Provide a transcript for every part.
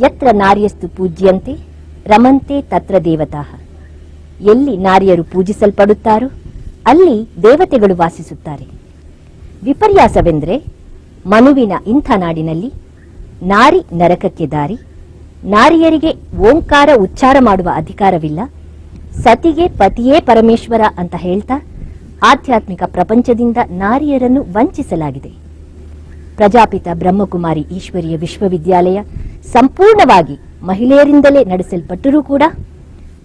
ಯತ್ರ ನಾರ್ಯಸ್ತು ಪೂಜ್ಯಂತೆ ರಮಂತೆ ತತ್ರ ದೇವತಾಃ. ಎಲ್ಲಿ ನಾರಿಯರು ಪೂಜಿಸಲ್ಪಡುತ್ತಾರೋ ಅಲ್ಲಿ ದೇವತೆಗಳು ವಾಸಿಸುತ್ತಾರೆ. ವಿಪರ್ಯಾಸವೆಂದರೆ ಮನುವಿನ ಇಂಥ ನಾಡಿನಲ್ಲಿ ನಾರಿ ನರಕಕ್ಕೆ ದಾರಿ, ನಾರಿಯರಿಗೆ ಓಂಕಾರ ಉಚ್ಚಾರ ಮಾಡುವ ಅಧಿಕಾರವಿಲ್ಲ, ಸತಿಗೆ ಪತಿಯೇ ಪರಮೇಶ್ವರ ಅಂತ ಹೇಳ್ತಾ ಆಧ್ಯಾತ್ಮಿಕ ಪ್ರಪಂಚದಿಂದ ನಾರಿಯರನ್ನು ವಂಚಿಸಲಾಗಿದೆ. ಪ್ರಜಾಪಿತ ಬ್ರಹ್ಮಕುಮಾರಿ ಈಶ್ವರೀಯ ವಿಶ್ವವಿದ್ಯಾಲಯ ಸಂಪೂರ್ಣವಾಗಿ ಮಹಿಳೆಯರಿಂದಲೇ ನಡೆಸಲ್ಪಟ್ಟರೂ ಕೂಡ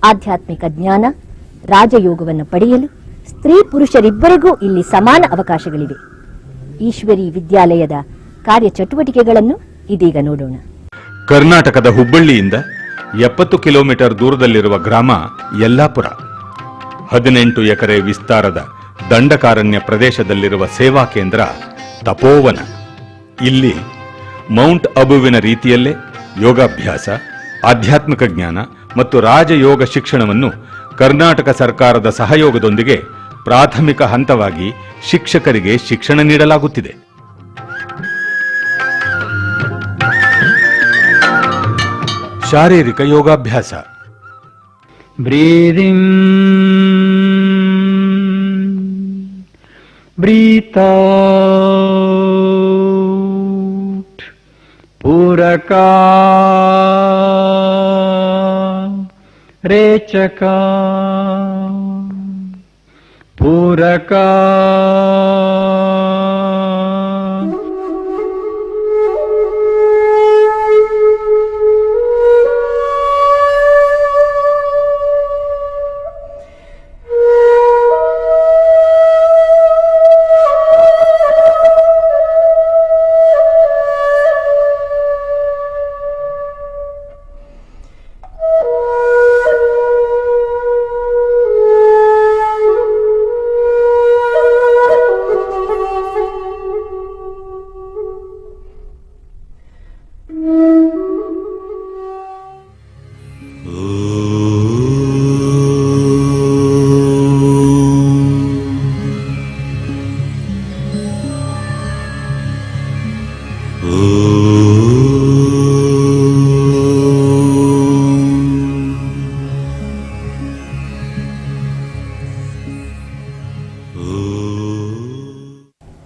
ಆಧ್ಯಾತ್ಮಿಕ ಜ್ಞಾನ, ರಾಜಯೋಗವನ್ನು ಪಡೆಯಲು ಸ್ತ್ರೀ ಪುರುಷರಿಬ್ಬರಿಗೂ ಇಲ್ಲಿ ಸಮಾನ ಅವಕಾಶಗಳಿವೆ. ಈಶ್ವರಿ ವಿದ್ಯಾಲಯದ ಕಾರ್ಯಚಟುವಟಿಕೆಗಳನ್ನು ಇದೀಗ ನೋಡೋಣ. ಕರ್ನಾಟಕದ ಹುಬ್ಬಳ್ಳಿಯಿಂದ 70 ಕಿಲೋಮೀಟರ್ ದೂರದಲ್ಲಿರುವ ಗ್ರಾಮ ಯಲ್ಲಾಪುರ. 18 ಎಕರೆ ವಿಸ್ತಾರದ ದಂಡಕಾರಣ್ಯ ಪ್ರದೇಶದಲ್ಲಿರುವ ಸೇವಾ ಕೇಂದ್ರ ತಪೋವನ. ಇಲ್ಲಿ ಮೌಂಟ್ ಅಬುವಿನ ರೀತಿಯಲ್ಲೇ ಯೋಗಾಭ್ಯಾಸ, ಆಧ್ಯಾತ್ಮಿಕ ಜ್ಞಾನ ಮತ್ತು ರಾಜಯೋಗ ಶಿಕ್ಷಣವನ್ನು ಕರ್ನಾಟಕ ಸರ್ಕಾರದ ಸಹಯೋಗದೊಂದಿಗೆ ಪ್ರಾಥಮಿಕ ಹಂತವಾಗಿ ಶಿಕ್ಷಕರಿಗೆ ಶಿಕ್ಷಣ ನೀಡಲಾಗುತ್ತಿದೆ. ಶಾರೀರಿಕ ಯೋಗಾಭ್ಯಾಸ. ಬ್ರೀದಿಂಗ್, ಬ್ರೀತ್ ಔಟ್, ಪೂರಕ, ರೇಚಕ, ಪೂರಕ,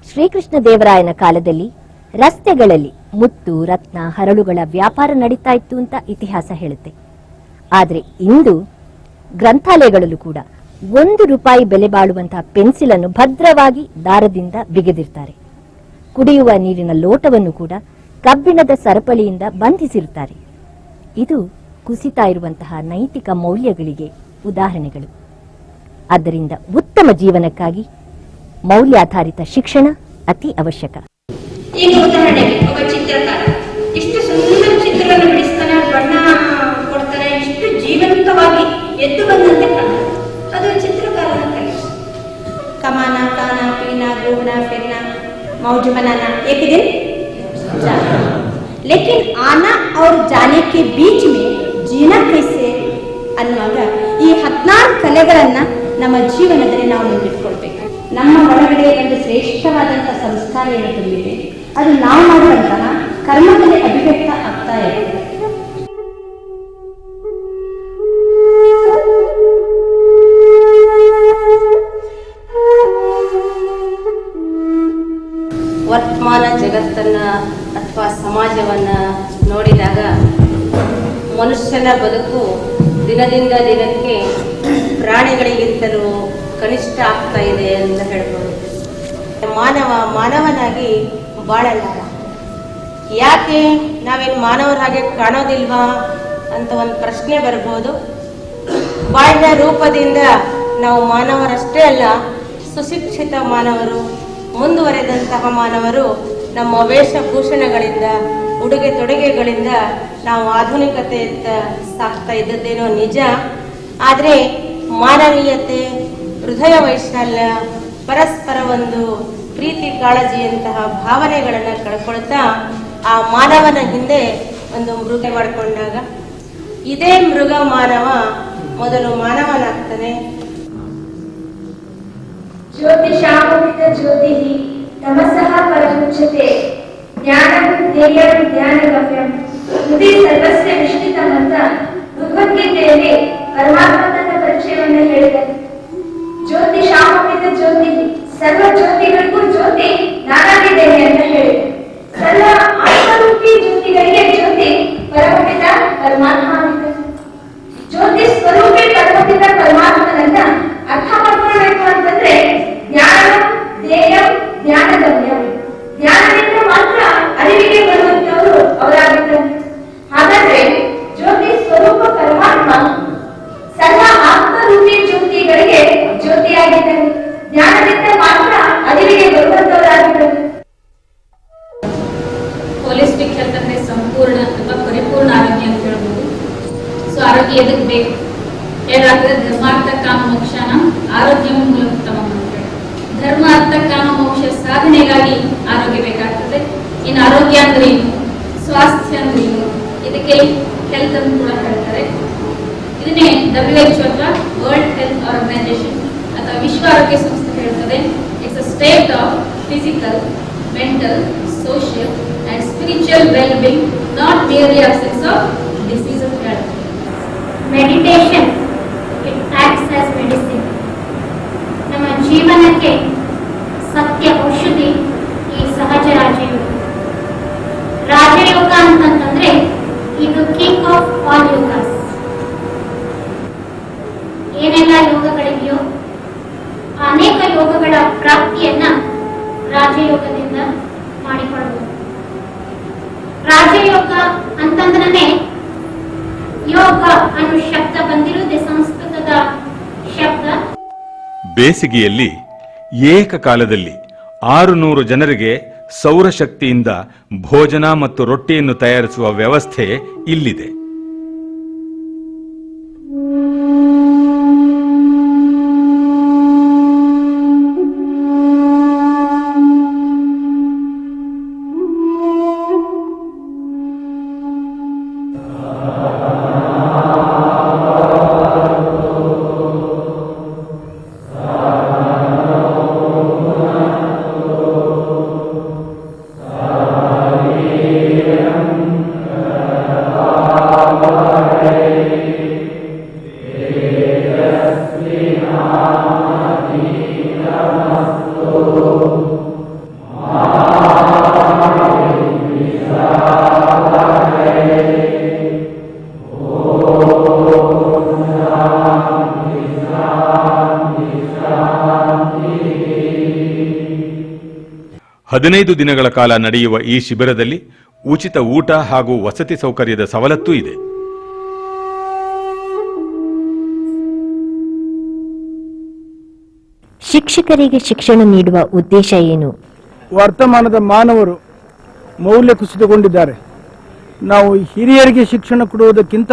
ಶ್ರೀಕೃಷ್ಣ ದೇವರಾಯನ ಕಾಲದಲ್ಲಿ ರಸ್ತೆಗಳಲ್ಲಿ ಮುತ್ತು, ರತ್ನ, ಹರಳುಗಳ ವ್ಯಾಪಾರ ನಡೀತಾ ಇತ್ತು ಅಂತ ಇತಿಹಾಸ ಹೇಳುತ್ತೆ. ಆದರೆ ಇಂದು ಗ್ರಂಥಾಲಯಗಳಲ್ಲೂ ಕೂಡ ₹1 ಬೆಲೆ ಬಾಳುವಂತಹ ಪೆನ್ಸಿಲ್ ಅನ್ನು ಭದ್ರವಾಗಿ ದಾರದಿಂದ ಬಿಗಿದಿರ್ತಾರೆ. ಕುಡಿಯುವ ನೀರಿನ ಲೋಟವನ್ನು ಕೂಡ ಕಬ್ಬಿಣದ ಸರಪಳಿಯಿಂದ ಬಂಧಿಸಿರುತ್ತಾರೆ. ಇದು ಕುಸಿತಾ ಇರುವಂತಹ ನೈತಿಕ ಮೌಲ್ಯಗಳಿಗೆ ಉದಾಹರಣೆಗಳು. ಆದ್ದರಿಂದ ಉತ್ತಮ ಜೀವನಕ್ಕಾಗಿ ಮೌಲ್ಯಾಧಾರಿತ ಶಿಕ್ಷಣ ಅತಿ ಅವಶ್ಯಕ. ಈಗ ಉದಾಹರಣೆಗೆ ಒಬ್ಬ ಚಿತ್ರಕಾರ ಇಷ್ಟು ಸುಂದರ ಚಿತ್ರವನ್ನು ಬಿಡಿಸ್ತಾನೆ, ಬಣ್ಣ ಕೊಡ್ತಾನೆ, ಇಷ್ಟು ಜೀವಂತವಾಗಿ ಎದ್ದು ಬಂದಂತೆ ಕಾಣುತ್ತೆ. ಅದು ಚಿತ್ರಕಾರನ ಕಲೆ. ಕಮಾನ, ಕಾನ, ಪೀನ, ಗೋಣ, ಪೆನ್ನ, मौज बनाना एक दिन जाना, लेकिन आना और जाने के बीच में जीना कैसे ಅನ್ನುವಾಗ ಈ 14 ಕಲೆಗಳನ್ನ ನಮ್ಮ ಜೀವನದಲ್ಲಿ ನಾವು ಮುಂದಿಟ್ಕೊಳ್ಬೇಕು. ನಮ್ಮ ಒಳಗಡೆ ಒಂದು ಶ್ರೇಷ್ಠವಾದಂತಹ ಸಂಸ್ಕಾರ ಏನು ತುಂಬಿದೆ, ಅದು ನಾವು ಮಾಡುವಂತಹ ಕರ್ಮದಲ್ಲಿ ಅಭಿವ್ಯಕ್ತ ಆಗ್ತಾ ಇದೆ. ವರ್ತಮಾನ ಜಗತ್ತನ್ನ ಅಥವಾ ಸಮಾಜವನ್ನ ನೋಡಿದಾಗ ಮನುಷ್ಯನ ಬದುಕು ದಿನದಿಂದ ದಿನಕ್ಕೆ ಪ್ರಾಣಿಗಳಿಗಿಂತಲೂ ಕನಿಷ್ಠ ಆಗ್ತಾ ಇದೆ ಅಂತ ಹೇಳ್ಬೋದು. ಮಾನವನಾಗಿ ಬಾಳಲಾರ. ಯಾಕೆ ನಾವೇನು ಮಾನವರ ಹಾಗೆ ಕಾಣೋದಿಲ್ವಾ ಅಂತ ಒಂದು ಪ್ರಶ್ನೆ ಬರ್ಬೋದು. ಬಾಳಿನ ರೂಪದಿಂದ ನಾವು ಮಾನವರಷ್ಟೇ ಅಲ್ಲ, ಸುಶಿಕ್ಷಿತ ಮಾನವರು, ಮುಂದುವರೆದಂತಹ ಮಾನವರು ನಮ್ಮ ವೇಷಭೂಷಣಗಳಿಂದ, ಉಡುಗೆ ತೊಡುಗೆಗಳಿಂದ ನಾವು ಆಧುನಿಕತೆಯತ್ತ ಸಾಕ್ತಾ ಇದ್ದದ್ದೇನೋ ನಿಜ. ಆದರೆ ಮಾನವೀಯತೆ, ಹೃದಯ ವೈಶಾಲ್ಯ, ಪರಸ್ಪರ ಒಂದು ಪ್ರೀತಿ ಕಾಳಜಿಯಂತಹ ಭಾವನೆಗಳನ್ನು ಕಳ್ಕೊಳ್ತಾ ಆ ಮಾನವನ ಹಿಂದೆ ಒಂದು ಮೃಗ ಮಾಡಿಕೊಂಡಾಗ ಇದೇ ಮೃಗ ಮಾನವ ಮೊದಲು ಮಾನವನಾಗ್ತಾನೆ. ಜ್ಯೋತಿಷಾಮೃತ ಜ್ಯೋತಿಃ ತಮಸಃ ಪರಮುಚ್ಯತೆ ಜ್ಞಾನಂ ಧ್ಯೇಯಂ ಜ್ಞಾನಗಮ್ಯಂ ಹೃದಯ ಸರ್ವಸ್ಯ ವಿಷ್ಣಿತಂ ಅಂತ ಭಗವದ್ಗೀತೆಯಲ್ಲಿ ಪರಮಾತ್ಮ ತನ್ನ ಪರಿಚಯವನ್ನು ಹೇಳಿದೆ. ಜ್ಯೋತಿಷಾಮೃತ ಜ್ಯೋತಿ, ಸರ್ವ ಜ್ಯೋತಿಗಳಿಗೂ ಜ್ಯೋತಿ ನಾನಾಗಿದ್ದೇನೆ ಅಂತ ಹೇಳಿದೆ. ಸರ್ವ ಆತ್ಮರೂಪಿ ಜ್ಯೋತಿಗಳಿಗೆ ಜ್ಯೋತಿ ಪರಮಪಿತ ಪರಮಾತ್ಮ ಆಗಿದೆ. ಜ್ಯೋತಿ ಸ್ವರೂಪಿ ಪರಮಪಿತ ಪರಮಾತ್ಮನನ್ನ ಅರ್ಥ ಮಾಡ್ಕೊಳ್ಬೇಕು ಅಂತಂದ್ರೆ ಜ್ಞಾನ ಧ್ಯೇಯ ಜ್ಞಾನಗಮ್ಯ, ಜ್ಞಾನದಿಂದ ಮಾತ್ರ ಅರಿವಿಗೆ ಬರುವಂತವರು ಅವರಾಗಿದ್ದಾರೆ. ಹಾಗಾದ್ರೆ ಜ್ಯೋತಿ ಸ್ವರೂಪ ಪರಮಾತ್ಮ ಸರ್ವ ಆತ್ಮರೂಪಿ ಜ್ಯೋತಿಗಳಿಗೆ ಜ್ಯೋತಿಯಾಗಿದ್ದಾರೆ, ಜ್ಞಾನದಿಂದ ಮಾತ್ರ ಅರಿವಿಗೆ ಬರುವಂತವರಾಗಿದ್ದಾರೆ. ಹೋಲಿಸ್ಟಿಕ್ ಹೆಲ್ತ್ ಅಂದ್ರೆ ಸಂಪೂರ್ಣ ಅಥವಾ ಪರಿಪೂರ್ಣ ಆರೋಗ್ಯ ಅಂತ ಹೇಳ್ಬೋದು. ಸೊ ಆರೋಗ್ಯ ಎದಕ್ ಬೇಕು ಹೇಳಾದ್ರೆ ಧರ್ಮಾರ್ಥ ಕಾಮ ಮೋಕ್ಷನ ಆರೋಗ್ಯ ಮೂಲೋತ್ತಮ ಅಂತ ಹೇಳಿ. ಧರ್ಮ ಅರ್ಥ ಕಾಮ ಮೋಕ್ಷ ಸಾಧನೆಗಾಗಿ ಆರೋಗ್ಯ ಬೇಕಾಗ್ತದೆ. ಇನ್ನು ಆರೋಗ್ಯ ಅಂದ್ರೆ ಏನು, ಸ್ವಾಸ್ಥ್ಯ ಅಂದ್ರೆ ಏನು, ಇದಕ್ಕೆ ಹೆಲ್ತ್ ಅಂತ ಕೂಡ ಹೇಳ್ತಾರೆ. ಇದನ್ನೇ WHO ಅಥವಾ ವರ್ಲ್ಡ್ ಹೆಲ್ತ್ ಆರ್ಗನೈಸೇಷನ್ ಅಥವಾ ವಿಶ್ವ ಆರೋಗ್ಯ ಸಂಸ್ಥೆ ಹೇಳ್ತದೆ. It's a state of physical, mental, social and spiritual well-being, not merely absence of disease of health. Meditation, it acts as medicine. ನಮ್ಮ ಜೀವನಕ್ಕೆ ಸತ್ಯ ಔಷಧಿ ಈ ಸಹಜ ರಾಜಯೋಗ. ರಾಜಯೋಗ ಅಂತಂದ್ರೆ ಇದು ಕಿಂಗ್ ಆಫ್ ಆಲ್ ಯೋಗಾಸ್. ಏನೆಲ್ಲ ಯೋಗಗಳಿವೆಯೋ ಅನೇಕ ಯೋಗಗಳ ಪ್ರಾಪ್ತಿಯನ್ನ ರಾಜಯೋಗದಿಂದ ಮಾಡಿಕೊಳ್ಳಬಹುದು. ರಾಜಯೋಗ ಅಂತಂದ್ರೆ ಯೋಗ ಅನ್ನೋ ಶಬ್ದ ಬಂದಿರುವುದೇ ಸಂಸ್ಕೃತದ ಶಬ್ದ. ಬೇಸಿಗೆಯಲ್ಲಿ ಏಕಕಾಲದಲ್ಲಿ 600 ಜನರಿಗೆ ಸೌರಶಕ್ತಿಯಿಂದ ಭೋಜನ ಮತ್ತು ರೊಟ್ಟಿಯನ್ನು ತಯಾರಿಸುವ ವ್ಯವಸ್ಥೆ ಇಲ್ಲಿದೆ. ಹದಿನೈದು ದಿನಗಳ ಕಾಲ ನಡೆಯುವ ಈ ಶಿಬಿರದಲ್ಲಿ ಉಚಿತ ಊಟ ಹಾಗೂ ವಸತಿ ಸೌಕರ್ಯದ ಸವಲತ್ತೂ ಇದೆ. ಶಿಕ್ಷಕರಿಗೆ ಶಿಕ್ಷಣ ನೀಡುವ ಉದ್ದೇಶ ಏನು? ವರ್ತಮಾನದ ಮಾನವರು ಮೌಲ್ಯ ಕುಸಿತಗೊಂಡಿದ್ದಾರೆ. ನಾವು ಹಿರಿಯರಿಗೆ ಶಿಕ್ಷಣ ಕೊಡುವುದಕ್ಕಿಂತ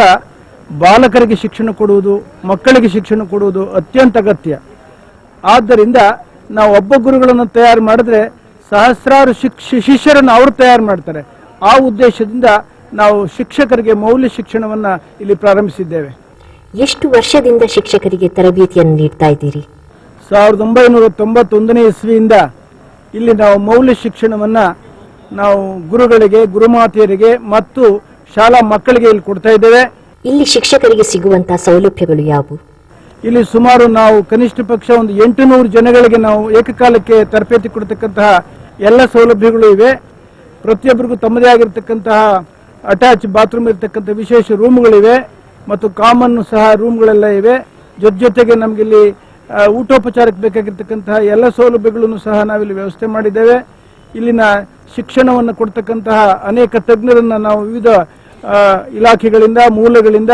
ಬಾಲಕರಿಗೆ ಶಿಕ್ಷಣ ಕೊಡುವುದು, ಮಕ್ಕಳಿಗೆ ಶಿಕ್ಷಣ ಕೊಡುವುದು ಅತ್ಯಂತ ಅಗತ್ಯ. ಆದ್ದರಿಂದ ನಾವು ಒಬ್ಬ ಗುರುಗಳನ್ನು ತಯಾರು ಮಾಡಿದ್ರೆ ಸಹಸ್ರಾರು ಶಿಷ್ಯರನ್ನು ಅವರು ತಯಾರು ಮಾಡ್ತಾರೆ. ಆ ಉದ್ದೇಶದಿಂದ ನಾವು ಶಿಕ್ಷಕರಿಗೆ ಮೌಲ್ಯ ಶಿಕ್ಷಣವನ್ನು ಇಲ್ಲಿ ಪ್ರಾರಂಭಿಸಿದ್ದೇವೆ. ಎಷ್ಟು ವರ್ಷದಿಂದ ಶಿಕ್ಷಕರಿಗೆ ತರಬೇತಿಯನ್ನು ನೀಡ್ತಾ ಇದ್ದೀರಿ? 1991ನೇ ಇಸ್ವಿಯಿಂದ ಇಲ್ಲಿ ನಾವು ಮೌಲ್ಯ ಶಿಕ್ಷಣವನ್ನು ನಾವು ಗುರುಗಳಿಗೆ, ಗುರುಮಾತೆಯರಿಗೆ ಮತ್ತು ಶಾಲಾ ಮಕ್ಕಳಿಗೆ ಇಲ್ಲಿ ಕೊಡ್ತಾ ಇದ್ದೇವೆ. ಇಲ್ಲಿ ಶಿಕ್ಷಕರಿಗೆ ಸಿಗುವಂತಹ ಸೌಲಭ್ಯಗಳು ಯಾವುವು? ಇಲ್ಲಿ ಸುಮಾರು ನಾವು ಕನಿಷ್ಠ ಪಕ್ಷ ಒಂದು 800 ಜನಗಳಿಗೆ ನಾವು ಏಕಕಾಲಕ್ಕೆ ತರಬೇತಿ ಕೊಡ್ತಕ್ಕಂತಹ ಎಲ್ಲ ಸೌಲಭ್ಯಗಳು ಇವೆ. ಪ್ರತಿಯೊಬ್ಬರಿಗೂ ತಮ್ಮದೇ ಆಗಿರತಕ್ಕಂತಹ ಅಟ್ಯಾಚ್ ಬಾತ್ರೂಮ್ ಇರತಕ್ಕಂಥ ವಿಶೇಷ ರೂಮ್ಗಳಿವೆ ಮತ್ತು ಕಾಮನ್ ಸಹ ರೂಮ್ಗಳೆಲ್ಲ ಇವೆ. ಜೊತೆಗೆ ನಮಗಿಲ್ಲಿ ಊಟೋಪಚಾರಕ್ಕೆ ಬೇಕಾಗಿರ್ತಕ್ಕಂತಹ ಎಲ್ಲ ಸೌಲಭ್ಯಗಳನ್ನು ಸಹ ನಾವಿಲ್ಲಿ ವ್ಯವಸ್ಥೆ ಮಾಡಿದ್ದೇವೆ. ಇಲ್ಲಿನ ಶಿಕ್ಷಣವನ್ನು ಕೊಡ್ತಕ್ಕಂತಹ ಅನೇಕ ತಜ್ಞರನ್ನು ನಾವು ವಿವಿಧ ಇಲಾಖೆಗಳಿಂದ, ಮೂಲಗಳಿಂದ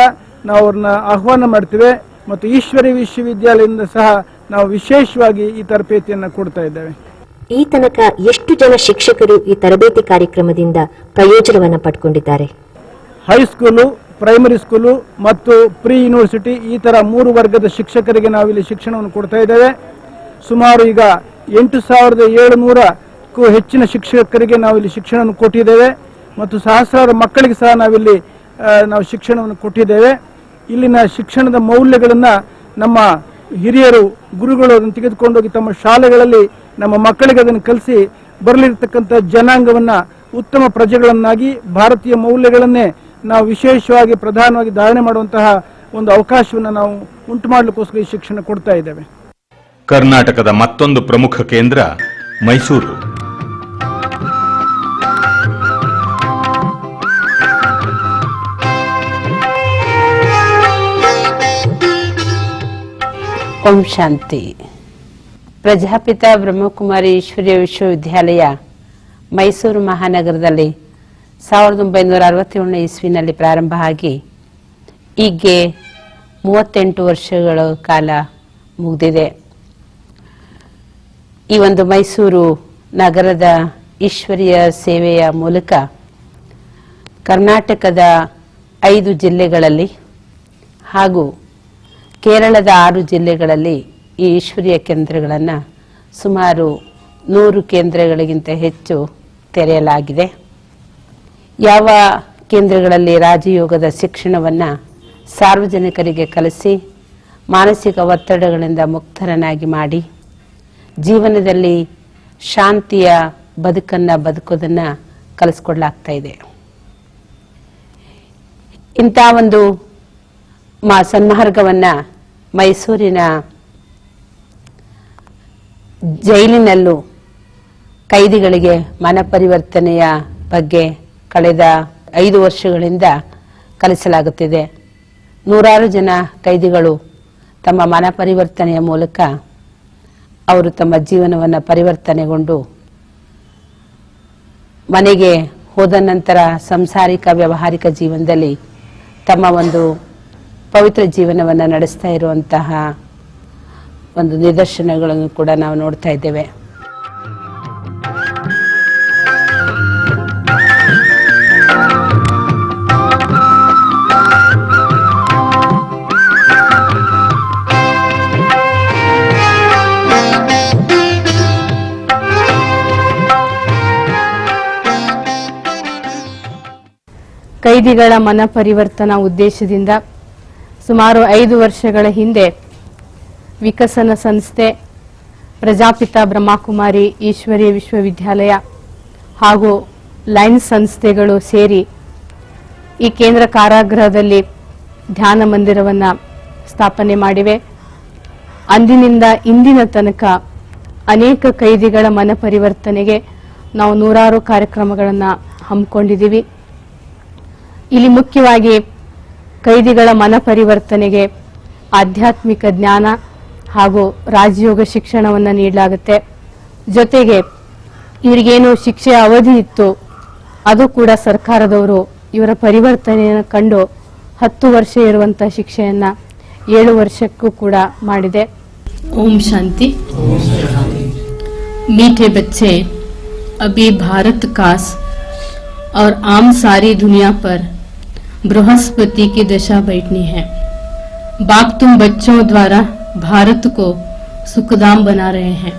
ನಾವು ಅವ್ರನ್ನ ಆಹ್ವಾನ ಮಾಡ್ತೇವೆ ಮತ್ತು ಈಶ್ವರಿ ವಿಶ್ವವಿದ್ಯಾಲಯದಿಂದ ಸಹ ನಾವು ವಿಶೇಷವಾಗಿ ಈ ತರಬೇತಿಯನ್ನು ಕೊಡ್ತಾ ಇದ್ದೇವೆ. ಈ ತನಕ ಎಷ್ಟು ಜನ ಶಿಕ್ಷಕರು ಈ ತರಬೇತಿ ಕಾರ್ಯಕ್ರಮದಿಂದ ಪ್ರಯೋಜನವನ್ನು ಪಡ್ಕೊಂಡಿದ್ದಾರೆ? ಹೈಸ್ಕೂಲು, ಪ್ರೈಮರಿ ಸ್ಕೂಲು ಮತ್ತು ಪ್ರೀ ಯೂನಿವರ್ಸಿಟಿ ಈ ತರ 3 ವರ್ಗದ ಶಿಕ್ಷಕರಿಗೆ ನಾವಿಲ್ಲಿ ಶಿಕ್ಷಣವನ್ನು ಕೊಡ್ತಾ ಇದ್ದೇವೆ. ಸುಮಾರು ಈಗ 8700ಕ್ಕೂ ಹೆಚ್ಚಿನ ಶಿಕ್ಷಕರಿಗೆ ನಾವಿಲ್ಲಿ ಶಿಕ್ಷಣವನ್ನು ಕೊಟ್ಟಿದ್ದೇವೆ ಮತ್ತು ಸಹಸ್ರಾರು ಮಕ್ಕಳಿಗೆ ಸಹ ನಾವಿಲ್ಲಿ ನಾವು ಶಿಕ್ಷಣವನ್ನು ಕೊಟ್ಟಿದ್ದೇವೆ. ಇಲ್ಲಿನ ಶಿಕ್ಷಣದ ಮೌಲ್ಯಗಳನ್ನು ನಮ್ಮ ಹಿರಿಯರು, ಗುರುಗಳು ಅದನ್ನು ತೆಗೆದುಕೊಂಡೋಗಿ ತಮ್ಮ ಶಾಲೆಗಳಲ್ಲಿ ನಮ್ಮ ಮಕ್ಕಳಿಗೆ ಅದನ್ನು ಕಲಿಸಿ ಬರಲಿರ್ತಕ್ಕಂಥ ಜನಾಂಗವನ್ನು ಉತ್ತಮ ಪ್ರಜೆಗಳನ್ನಾಗಿ ಭಾರತೀಯ ಮೌಲ್ಯಗಳನ್ನೇ ನಾವು ವಿಶೇಷವಾಗಿ ಪ್ರಧಾನವಾಗಿ ಧಾರಣೆ ಮಾಡುವಂತಹ ಒಂದು ಅವಕಾಶವನ್ನು ನಾವು ಉಂಟು ಮಾಡಲಿಕ್ಕೋಸ್ಕರ ಈ ಶಿಕ್ಷಣ ಕೊಡ್ತಾ ಇದ್ದೇವೆ. ಕರ್ನಾಟಕದ ಮತ್ತೊಂದು ಪ್ರಮುಖ ಕೇಂದ್ರ ಮೈಸೂರು. ಓಂ ಶಾಂತಿ. ಪ್ರಜಾಪಿತ ಬ್ರಹ್ಮಕುಮಾರಿ ಈಶ್ವರೀಯ ವಿಶ್ವವಿದ್ಯಾಲಯ ಮೈಸೂರು ಮಹಾನಗರದಲ್ಲಿ 1967 ಇಸ್ವಿನಲ್ಲಿ ಪ್ರಾರಂಭ ಆಗಿ ಈಗ್ಗೆ 38 ವರ್ಷಗಳ ಕಾಲ ಮುಗಿದಿದೆ. ಈ ಒಂದು ಮೈಸೂರು ನಗರದ ಈಶ್ವರೀಯ ಸೇವೆಯ ಮೂಲಕ ಕರ್ನಾಟಕದ 5 ಜಿಲ್ಲೆಗಳಲ್ಲಿ ಹಾಗೂ ಕೇರಳದ 6 ಜಿಲ್ಲೆಗಳಲ್ಲಿ ಈ ಈಶ್ವರೀಯ ಕೇಂದ್ರಗಳನ್ನು ಸುಮಾರು 100 ಕೇಂದ್ರಗಳಿಗಿಂತ ಹೆಚ್ಚು ತೆರೆಯಲಾಗಿದೆ. ಯಾವ ಕೇಂದ್ರಗಳಲ್ಲಿ ರಾಜಯೋಗದ ಶಿಕ್ಷಣವನ್ನು ಸಾರ್ವಜನಿಕರಿಗೆ ಕಲಿಸಿ ಮಾನಸಿಕ ಒತ್ತಡಗಳಿಂದ ಮುಕ್ತರನ್ನಾಗಿ ಮಾಡಿ ಜೀವನದಲ್ಲಿ ಶಾಂತಿಯ ಬದುಕನ್ನು ಬದುಕೋದನ್ನು ಕಲಿಸ್ಕೊಡ್ಲಾಗ್ತಾ ಇದೆ. ಇಂಥ ಒಂದು ಸನ್ಮಾರ್ಗವನ್ನು ಮೈಸೂರಿನ ಜೈಲಿನಲ್ಲೂ ಕೈದಿಗಳಿಗೆ ಮನಪರಿವರ್ತನೆಯ ಬಗ್ಗೆ ಕಳೆದ 5 ವರ್ಷಗಳಿಂದ ಕಲಿಸಲಾಗುತ್ತಿದೆ. 100 ಜನ ಕೈದಿಗಳು ತಮ್ಮ ಮನಪರಿವರ್ತನೆಯ ಮೂಲಕ ಅವರು ತಮ್ಮ ಜೀವನವನ್ನು ಪರಿವರ್ತನೆಗೊಂಡು ಮನೆಗೆ ಹೋದ ನಂತರ ಸಂಸಾರಿಕ ವ್ಯಾವಹಾರಿಕ ಜೀವನದಲ್ಲಿ ತಮ್ಮ ಒಂದು ಪವಿತ್ರ ಜೀವನವನ್ನು ನಡೆಸ್ತಾ ಇರುವಂತಹ ಒಂದು ನಿದರ್ಶನಗಳನ್ನು ಕೂಡ ನಾವು ನೋಡ್ತಾ ಇದ್ದೇವೆ. ಕೈದಿಗಳ ಮನ ಪರಿವರ್ತನಾ ಉದ್ದೇಶದಿಂದ ಸುಮಾರು 5 ವರ್ಷಗಳ ಹಿಂದೆ ವಿಕಸನ ಸಂಸ್ಥೆ, ಪ್ರಜಾಪಿತ ಬ್ರಹ್ಮಕುಮಾರಿ ಈಶ್ವರೀಯ ವಿಶ್ವವಿದ್ಯಾಲಯ ಹಾಗೂ ಲೈನ್ಸ್ ಸಂಸ್ಥೆಗಳು ಸೇರಿ ಈ ಕೇಂದ್ರ ಕಾರಾಗೃಹದಲ್ಲಿ ಧ್ಯಾನ ಮಂದಿರವನ್ನು ಸ್ಥಾಪನೆ ಮಾಡಿವೆ. ಅಂದಿನಿಂದ ಇಂದಿನ ತನಕ ಅನೇಕ ಕೈದಿಗಳ ಮನ ಪರಿವರ್ತನೆಗೆ ನಾವು 100 ಕಾರ್ಯಕ್ರಮಗಳನ್ನು ಹಮ್ಮಿಕೊಂಡಿದ್ದೀವಿ. ಇಲ್ಲಿ ಮುಖ್ಯವಾಗಿ ಕೈದಿಗಳ ಮನ ಪರಿವರ್ತನೆಗೆ ಆಧ್ಯಾತ್ಮಿಕ ಜ್ಞಾನ ಹಾಗೂ ರಾಜಯೋಗ ಶಿಕ್ಷಣವನ್ನು ನೀಡಲಾಗುತ್ತೆ. ಜೊತೆಗೆ ಇವರಿಗೇನು ಶಿಕ್ಷೆಯ ಅವಧಿ ಇತ್ತು ಅದು ಕೂಡ ಸರ್ಕಾರದವರು ಇವರ ಪರಿವರ್ತನೆಯನ್ನು ಕಂಡು 10 ವರ್ಷ ಇರುವಂತಹ ಶಿಕ್ಷೆಯನ್ನು 7 ವರ್ಷಕ್ಕೂ ಕೂಡ ಮಾಡಿದೆ. ओम शांति। मीठे बच्चे, अभी भारत कास और आम सारी दुनिया पर बृहस्पति की दशा बैठनी है। बाप तुम बच्चों द्वारा भारत को सुखधाम बना रहे हैं।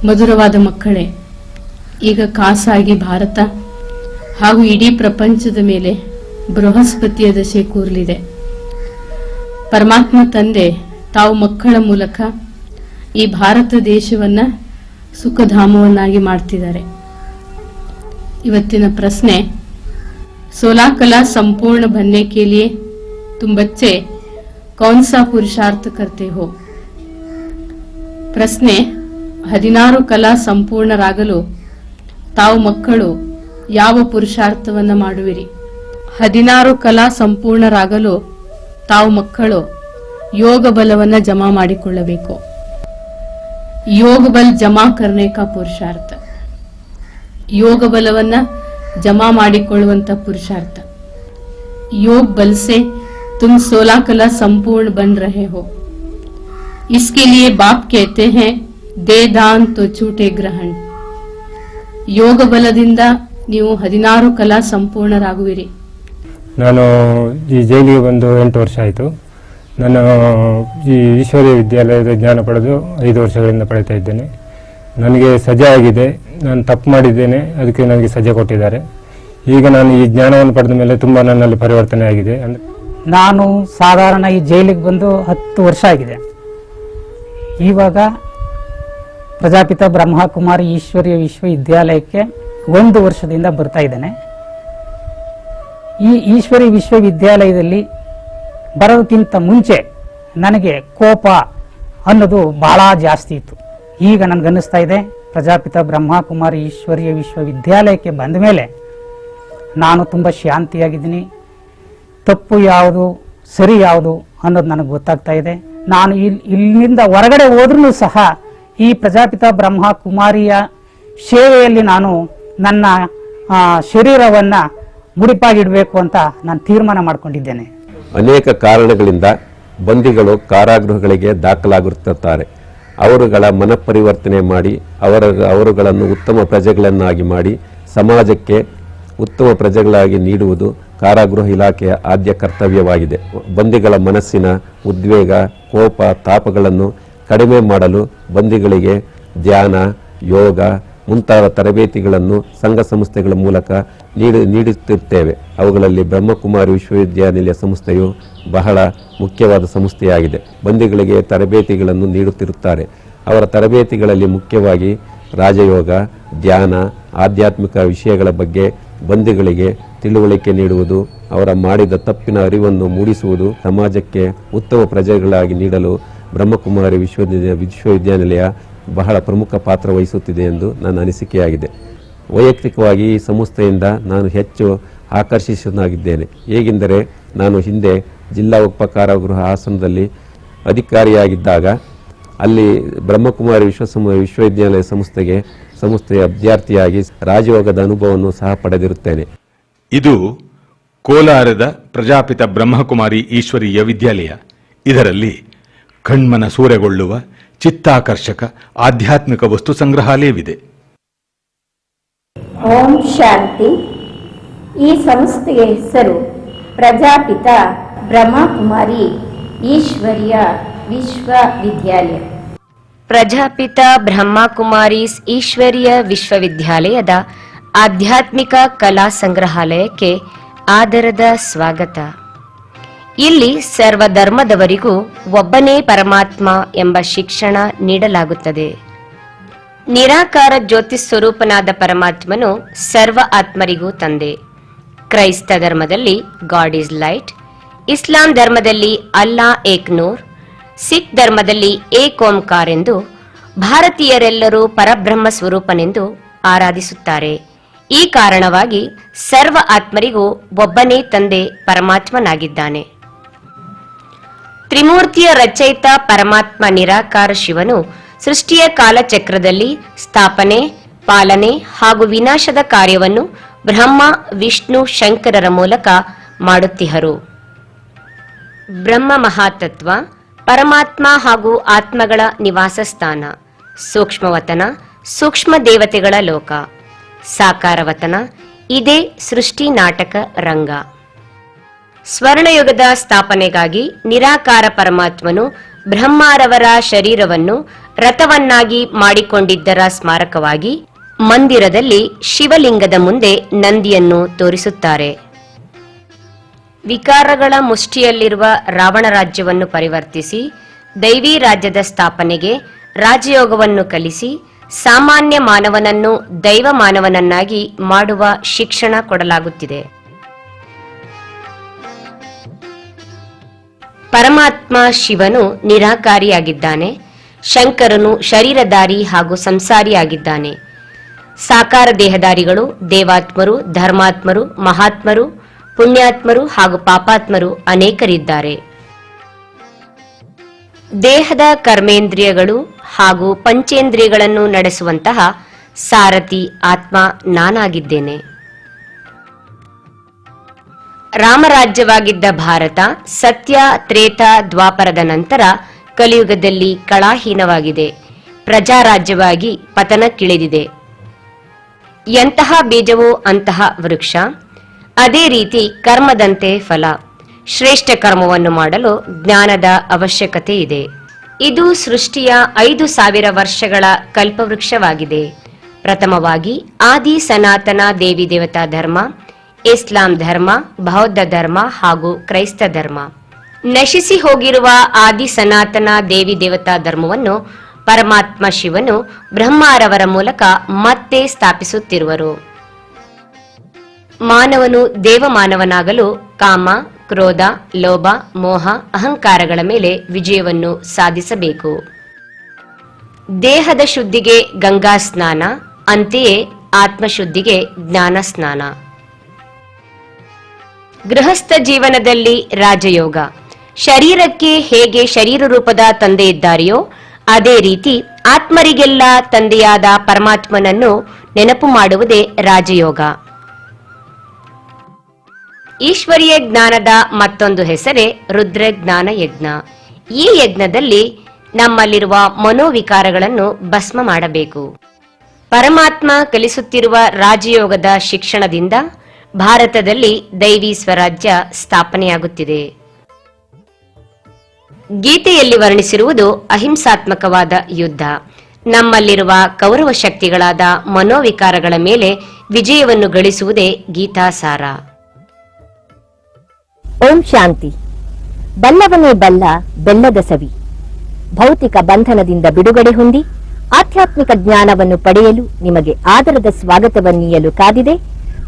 ಮಧುರವಾದ ಮಕ್ಕಳೇ, ಈಗ ಕಾಸಾಗಿ ಭಾರತ ಹಾಗೂ ಇಡೀ ಪ್ರಪಂಚದ ಮೇಲೆ ಬೃಹಸ್ಪತಿಯ ದಶೆ ಕೂರಲಿದೆ. ಪರಮಾತ್ಮ ತಂದೆ ತಾವು ಮಕ್ಕಳ ಮೂಲಕ ಈ ಭಾರತ ದೇಶವನ್ನ ಸುಖಧಾಮವನ್ನಾಗಿ ಮಾಡ್ತಿದ್ದಾರೆ. ಇವತ್ತಿನ ಪ್ರಶ್ನೆ, 16 कला संपूर्ण बनने के लिए तुम बच्चे कौन सा पुरुषार्थ करते हो? ಪ್ರಶ್ನೆ, 16 ಕಲಾ ಸಂಪೂರ್ಣರಾಗಲು ತಾವು ಮಕ್ಕಳು ಯಾವ ಪುರುಷಾರ್ಥವನ್ನ ಮಾಡುವಿರಿ? 16 ಕಲಾ ಸಂಪೂರ್ಣರಾಗಲು ತಾವು ಮಕ್ಕಳು ಯೋಗ ಬಲವನ್ನ ಜಮಾ ಮಾಡಿಕೊಳ್ಳಬೇಕು. ಯೋಗ ಬಲ ಜಮಾ ಕರ್ನೆ ಕಾ ಪುರುಷಾರ್ಥ, ಯೋಗ ಬಲವನ್ನ ಜಮಾ ಮಾಡಿಕೊಳ್ಳುವಂತ ಪುರುಷಾರ್ಥ. योग बल से तुम 16 कला संपूर्ण बन रहे हो. इसके लिए बाप कहते हैं दे दान तो छूटे ग्रहण. ಯೋಗ ಬಲದಿಂದ ನೀವು 16 ಕಲಾ ಸಂಪೂರ್ಣರಾಗುವಿರಿ. ನಾನು ಈ ಜೈಲಿಗೆ ಬಂದು 8 ವರ್ಷ ಆಯಿತು. ನಾನು ಈ ಈಶ್ವರೀಯ ವಿದ್ಯಾಲಯದ ಜ್ಞಾನ ಪಡೆದು 5 ವರ್ಷಗಳಿಂದ ಪಡೀತಾ ಇದ್ದೇನೆ. ನನಗೆ ಸಜೆ ಆಗಿದೆ, ನಾನು ತಪ್ಪು ಮಾಡಿದ್ದೇನೆ, ಅದಕ್ಕೆ ನನಗೆ ಸಜೆ ಕೊಟ್ಟಿದ್ದಾರೆ. ಈಗ ನಾನು ಈ ಜ್ಞಾನವನ್ನು ಪಡೆದ ಮೇಲೆ ತುಂಬ ನನ್ನಲ್ಲಿ ಪರಿವರ್ತನೆ ಆಗಿದೆ. ನಾನು ಸಾಧಾರಣ ಈ ಜೈಲಿಗೆ ಬಂದು 10 ವರ್ಷ ಆಗಿದೆ. ಇವಾಗ ಪ್ರಜಾಪಿತ ಬ್ರಹ್ಮಕುಮಾರಿ ಈಶ್ವರೀಯ ವಿಶ್ವವಿದ್ಯಾಲಯಕ್ಕೆ 1 ವರ್ಷದಿಂದ ಬರ್ತಾ ಇದ್ದೇನೆ. ಈ ಈಶ್ವರಿ ವಿಶ್ವವಿದ್ಯಾಲಯದಲ್ಲಿ ಬರೋದಕ್ಕಿಂತ ಮುಂಚೆ ನನಗೆ ಕೋಪ ಅನ್ನೋದು ಬಹಳ ಜಾಸ್ತಿ ಇತ್ತು. ಈಗ ನನಗನ್ನಿಸ್ತಾ ಇದೆ ಪ್ರಜಾಪಿತ ಬ್ರಹ್ಮಕುಮಾರಿ ಈಶ್ವರೀಯ ವಿಶ್ವವಿದ್ಯಾಲಯಕ್ಕೆ ಬಂದ ಮೇಲೆ ನಾನು ತುಂಬ ಶಾಂತಿಯಾಗಿದ್ದೀನಿ. ತಪ್ಪು ಯಾವುದು ಸರಿ ಯಾವುದು ಅನ್ನೋದು ನನಗೆ ಗೊತ್ತಾಗ್ತಾ ಇದೆ. ನಾನು ಇಲ್ಲಿಂದ ಹೊರಗಡೆ ಹೋದ್ರೂ ಸಹ ಈ ಪ್ರಜಾಪಿತ ಬ್ರಹ್ಮಕುಮಾರಿಯ ಸೇವೆಯಲ್ಲಿ ನಾನು ನನ್ನ ಶರೀರವನ್ನು ಮುಡಿಪಾಗಿಡಬೇಕು ಅಂತ ನಾನು ತೀರ್ಮಾನ ಮಾಡಿಕೊಂಡಿದ್ದೇನೆ. ಅನೇಕ ಕಾರಣಗಳಿಂದ ಬಂದಿಗಳು ಕಾರಾಗೃಹಗಳಿಗೆ ದಾಖಲಾಗುತ್ತಿರುತ್ತಾರೆ. ಅವರುಗಳ ಮನಪರಿವರ್ತನೆ ಮಾಡಿ ಅವರುಗಳನ್ನು ಉತ್ತಮ ಪ್ರಜೆಗಳನ್ನಾಗಿ ಮಾಡಿ ಸಮಾಜಕ್ಕೆ ಉತ್ತಮ ಪ್ರಜೆಗಳಾಗಿ ನೀಡುವುದು ಕಾರಾಗೃಹ ಇಲಾಖೆಯ ಆದ್ಯ ಕರ್ತವ್ಯವಾಗಿದೆ. ಬಂದಿಗಳ ಮನಸ್ಸಿನ ಉದ್ವೇಗ, ಕೋಪ, ತಾಪಗಳನ್ನು ಕಡಿಮೆ ಮಾಡಲು ಬಂದಿಗಳಿಗೆ ಧ್ಯಾನ, ಯೋಗ ಮುಂತಾದ ತರಬೇತಿಗಳನ್ನು ಸಂಘ ಸಂಸ್ಥೆಗಳ ಮೂಲಕ ನೀಡುತ್ತಿರುತ್ತೇವೆ. ಅವುಗಳಲ್ಲಿ ಬ್ರಹ್ಮಕುಮಾರಿ ವಿಶ್ವವಿದ್ಯಾನಿಲಯ ಸಂಸ್ಥೆಯು ಬಹಳ ಮುಖ್ಯವಾದ ಸಂಸ್ಥೆಯಾಗಿದೆ. ಬಂದಿಗಳಿಗೆ ತರಬೇತಿಗಳನ್ನು ನೀಡುತ್ತಿರುತ್ತಾರೆ. ಅವರ ತರಬೇತಿಗಳಲ್ಲಿ ಮುಖ್ಯವಾಗಿ ರಾಜಯೋಗ, ಧ್ಯಾನ, ಆಧ್ಯಾತ್ಮಿಕ ವಿಷಯಗಳ ಬಗ್ಗೆ ಬಂದಿಗಳಿಗೆ ತಿಳುವಳಿಕೆ ನೀಡುವುದು, ಅವರ ಮಾಡಿದ ತಪ್ಪಿನ ಅರಿವನ್ನು ಮೂಡಿಸುವುದು, ಸಮಾಜಕ್ಕೆ ಉತ್ತಮ ಪ್ರಜೆಗಳಾಗಿ ನೀಡಲು ಬ್ರಹ್ಮಕುಮಾರಿ ವಿಶ್ವವಿದ್ಯಾನಿಲಯ ಬಹಳ ಪ್ರಮುಖ ಪಾತ್ರ ವಹಿಸುತ್ತಿದೆ ಎಂದು ನನ್ನ ಅನಿಸಿಕೆಯಾಗಿದೆ. ವೈಯಕ್ತಿಕವಾಗಿ ಈ ಸಂಸ್ಥೆಯಿಂದ ನಾನು ಹೆಚ್ಚು ಆಕರ್ಷಿತನಾಗಿದ್ದೇನೆ. ಹೇಗೆಂದರೆ ನಾನು ಹಿಂದೆ ಜಿಲ್ಲಾ ಉಪಕಾರಾಗೃಹ ಹಾಸನದಲ್ಲಿ ಅಧಿಕಾರಿಯಾಗಿದ್ದಾಗ ಅಲ್ಲಿ ಬ್ರಹ್ಮಕುಮಾರಿ ವಿಶ್ವವಿದ್ಯಾಲಯ ಸಂಸ್ಥೆಯ ವಿದ್ಯಾರ್ಥಿಯಾಗಿ ರಾಜಯೋಗದ ಅನುಭವವನ್ನು ಸಹ ಪಡೆದಿರುತ್ತೇನೆ. ಇದು ಕೋಲಾರದ ಪ್ರಜಾಪಿತ ಬ್ರಹ್ಮಕುಮಾರಿ ಈಶ್ವರೀಯ ವಿದ್ಯಾಲಯ. ಇದರಲ್ಲಿ ಕಣ್ಮನ ಸೂರೆಗೊಳ್ಳುವ ಚಿತ್ತಾಕರ್ಷಕ ಆಧ್ಯಾತ್ಮಿಕ ವಸ್ತು ಸಂಗ್ರಹಾಲಯವಿದೆ. ಓಂ ಶಾಂತಿ. ಈ ಸಂಸ್ಥೆಯ ಹೆಸರು ಪ್ರಜಾಪಿತ ಬ್ರಹ್ಮಕುಮಾರಿ ಈಶ್ವರೀಯ ವಿಶ್ವವಿದ್ಯಾಲಯ. ಪ್ರಜಾಪಿತ ಬ್ರಹ್ಮಕುಮಾರೀಸ್ ಈಶ್ವರೀಯ ವಿಶ್ವವಿದ್ಯಾಲಯದ ಆಧ್ಯಾತ್ಮಿಕ ಕಲಾ ಸಂಗ್ರಹಾಲಯಕ್ಕೆ ಆದರದ ಸ್ವಾಗತ. ಇಲ್ಲಿ ಸರ್ವಧರ್ಮದವರಿಗೂ ಒಬ್ಬನೇ ಪರಮಾತ್ಮ ಎಂಬ ಶಿಕ್ಷಣ ನೀಡಲಾಗುತ್ತದೆ. ನಿರಾಕಾರ ಜ್ಯೋತಿ ಸ್ವರೂಪನಾದ ಪರಮಾತ್ಮನು ಸರ್ವ ಆತ್ಮರಿಗೂ ತಂದೆ. ಕ್ರೈಸ್ತ ಧರ್ಮದಲ್ಲಿ ಗಾಡ್ ಈಸ್ ಲೈಟ್, ಇಸ್ಲಾಂ ಧರ್ಮದಲ್ಲಿ ಅಲ್ಲಾ ಏಕ್ ನೂರ್, ಸಿಖ್ ಧರ್ಮದಲ್ಲಿ ಏಕ್ ಓಂಕಾರ್ ಎಂದು ಭಾರತೀಯರೆಲ್ಲರೂ ಪರಬ್ರಹ್ಮ ಸ್ವರೂಪನೆಂದು ಆರಾಧಿಸುತ್ತಾರೆ. ಈ ಕಾರಣವಾಗಿ ಸರ್ವ ಆತ್ಮರಿಗೂ ಒಬ್ಬನೇ ತಂದೆ ಪರಮಾತ್ಮನಾಗಿದ್ದಾನೆ. ತ್ರಿಮೂರ್ತಿಯ ರಚಯಿತ ಪರಮಾತ್ಮ ನಿರಾಕಾರ ಶಿವನು ಸೃಷ್ಟಿಯ ಕಾಲಚಕ್ರದಲ್ಲಿ ಸ್ಥಾಪನೆ, ಪಾಲನೆ ಹಾಗೂ ವಿನಾಶದ ಕಾರ್ಯವನ್ನು ಬ್ರಹ್ಮ, ವಿಷ್ಣು, ಶಂಕರರ ಮೂಲಕ ಮಾಡುತ್ತಿಹರು. ಬ್ರಹ್ಮ ಮಹಾತತ್ವ ಪರಮಾತ್ಮ ಹಾಗೂ ಆತ್ಮಗಳ ನಿವಾಸ ಸ್ಥಾನ. ಸೂಕ್ಷ್ಮವತನ ಸೂಕ್ಷ್ಮ ದೇವತೆಗಳ ಲೋಕ. ಸಾಕಾರವತನ ಇದೇ ಸೃಷ್ಟಿ ನಾಟಕ ರಂಗ. ಸ್ವರ್ಣಯುಗದ ಸ್ಥಾಪನೆಗಾಗಿ ನಿರಾಕಾರ ಪರಮಾತ್ಮನು ಬ್ರಹ್ಮರವರ ಶರೀರವನ್ನು ರಥವನ್ನಾಗಿ ಮಾಡಿಕೊಂಡಿದ್ದರ ಸ್ಮಾರಕವಾಗಿ ಮಂದಿರದಲ್ಲಿ ಶಿವಲಿಂಗದ ಮುಂದೆ ನಂದಿಯನ್ನು ತೋರಿಸುತ್ತಾರೆ. ವಿಕಾರಗಳ ಮುಷ್ಟಿಯಲ್ಲಿರುವ ರಾವಣ ರಾಜ್ಯವನ್ನು ಪರಿವರ್ತಿಸಿ ದೈವಿ ರಾಜ್ಯದ ಸ್ಥಾಪನೆಗೆ ರಾಜಯೋಗವನ್ನು ಕಲಿಸಿ ಸಾಮಾನ್ಯ ಮಾನವನನ್ನು ದೈವ ಮಾನವನನ್ನಾಗಿ ಮಾಡುವ ಶಿಕ್ಷಣ ಕೊಡಲಾಗುತ್ತಿದೆ. ಪರಮಾತ್ಮ ಶಿವನು ನಿರಾಕಾರಿಯಾಗಿದ್ದಾನೆ. ಶಂಕರನು ಶರೀರಧಾರಿ ಹಾಗೂ ಸಂಸಾರಿಯಾಗಿದ್ದಾನೆ. ಸಾಕಾರ ದೇಹಧಾರಿಗಳು ದೇವಾತ್ಮರು, ಧರ್ಮಾತ್ಮರು, ಮಹಾತ್ಮರು, ಪುಣ್ಯಾತ್ಮರು ಹಾಗೂ ಪಾಪಾತ್ಮರು ಅನೇಕರಿದ್ದಾರೆ. ದೇಹದ ಕರ್ಮೇಂದ್ರಿಯಗಳು ಹಾಗೂ ಪಂಚೇಂದ್ರಿಯಗಳನ್ನು ನಡೆಸುವಂತಹ ಸಾರಥಿ ಆತ್ಮ ನಾನಾಗಿದ್ದೇನೆ. ರಾಮರಾಜ್ಯವಾಗಿದ್ದ ಭಾರತ ಸತ್ಯ, ತ್ರೇತ, ದ್ವಾಪರದ ನಂತರ ಕಲಿಯುಗದಲ್ಲಿ ಕಳಾಹೀನವಾಗಿದೆ. ಪ್ರಜಾರಾಜ್ಯವಾಗಿ ಪತನಕ್ಕಿಳಿದಿದೆ. ಎಂತಹ ಬೀಜವೋ ಅಂತಹ ವೃಕ್ಷ. ಅದೇ ರೀತಿ ಕರ್ಮದಂತೆ ಫಲ. ಶ್ರೇಷ್ಠ ಕರ್ಮವನ್ನು ಮಾಡಲು ಜ್ಞಾನದ ಅವಶ್ಯಕತೆ ಇದೆ. ಇದು ಸೃಷ್ಟಿಯ 5,000 ವರ್ಷಗಳ ಕಲ್ಪವೃಕ್ಷವಾಗಿದೆ. ಪ್ರಥಮವಾಗಿ ಆದಿ ಸನಾತನ ದೇವಿ ದೇವತಾ ಧರ್ಮ, ಇಸ್ಲಾಂ ಧರ್ಮ, ಬೌದ್ಧ ಧರ್ಮ ಹಾಗೂ ಕ್ರೈಸ್ತ ಧರ್ಮ. ನಶಿಸಿ ಹೋಗಿರುವ ಆದಿ ಸನಾತನ ದೇವಿ ದೇವತಾ ಧರ್ಮವನ್ನು ಪರಮಾತ್ಮ ಶಿವನು ಬ್ರಹ್ಮರವರ ಮೂಲಕ ಮತ್ತೆ ಸ್ಥಾಪಿಸುತ್ತಿರುವರು. ಮಾನವನು ದೇವಮಾನವನಾಗಲು ಕಾಮ, ಕ್ರೋಧ, ಲೋಭ, ಮೋಹ, ಅಹಂಕಾರಗಳ ಮೇಲೆ ವಿಜಯವನ್ನು ಸಾಧಿಸಬೇಕು. ದೇಹದ ಶುದ್ಧಿಗೆ ಗಂಗಾ ಸ್ನಾನ, ಅಂತೆಯೇ ಆತ್ಮಶುದ್ಧಿಗೆ ಜ್ಞಾನ ಸ್ನಾನ. ಗೃಹಸ್ಥ ಜೀವನದಲ್ಲಿ ರಾಜಯೋಗ. ಶರೀರಕ್ಕೆ ಹೇಗೆ ಶರೀರ ರೂಪದ ತಂದೆ ಇದ್ದಾರೆಯೋ ಅದೇ ರೀತಿ ಆತ್ಮರಿಗೆಲ್ಲ ತಂದೆಯಾದ ಪರಮಾತ್ಮನನ್ನು ನೆನಪು ಮಾಡುವುದೇ ರಾಜಯೋಗ. ಈಶ್ವರೀಯ ಜ್ಞಾನದ ಮತ್ತೊಂದು ಹೆಸರೇ ರುದ್ರಜ್ಞಾನ ಯಜ್ಞ. ಈ ಯಜ್ಞದಲ್ಲಿ ನಮ್ಮಲ್ಲಿರುವ ಮನೋವಿಕಾರಗಳನ್ನು ಭಸ್ಮ ಮಾಡಬೇಕು. ಪರಮಾತ್ಮ ಕಲಿಸುತ್ತಿರುವ ರಾಜಯೋಗದ ಶಿಕ್ಷಣದಿಂದ ಭಾರತದಲ್ಲಿ ದೈವಿ ಸ್ವರಾಜ್ಯ ಸ್ಥಾಪನೆಯಾಗುತ್ತಿದೆ. ಗೀತೆಯಲ್ಲಿ ವರ್ಣಿಸಿರುವುದು ಅಹಿಂಸಾತ್ಮಕವಾದ ಯುದ್ಧ. ನಮ್ಮಲ್ಲಿರುವ ಕೌರವ ಶಕ್ತಿಗಳಾದ ಮನೋವಿಕಾರಗಳ ಮೇಲೆ ವಿಜಯವನ್ನು ಗಳಿಸುವುದೇ ಗೀತಾಸಾರ. ಓಂ ಶಾಂತಿ. ಬಲ್ಲವನೇ ಬಲ್ಲ ಬೆಲ್ಲದ ಸವಿ. ಭೌತಿಕ ಬಂಧನದಿಂದ ಬಿಡುಗಡೆ ಹೊಂದಿ ಆಧ್ಯಾತ್ಮಿಕ ಜ್ಞಾನವನ್ನು ಪಡೆಯಲು ನಿಮಗೆ ಆದರದ ಸ್ವಾಗತವನ್ನೀಯಲು ಕಾದಿದೆ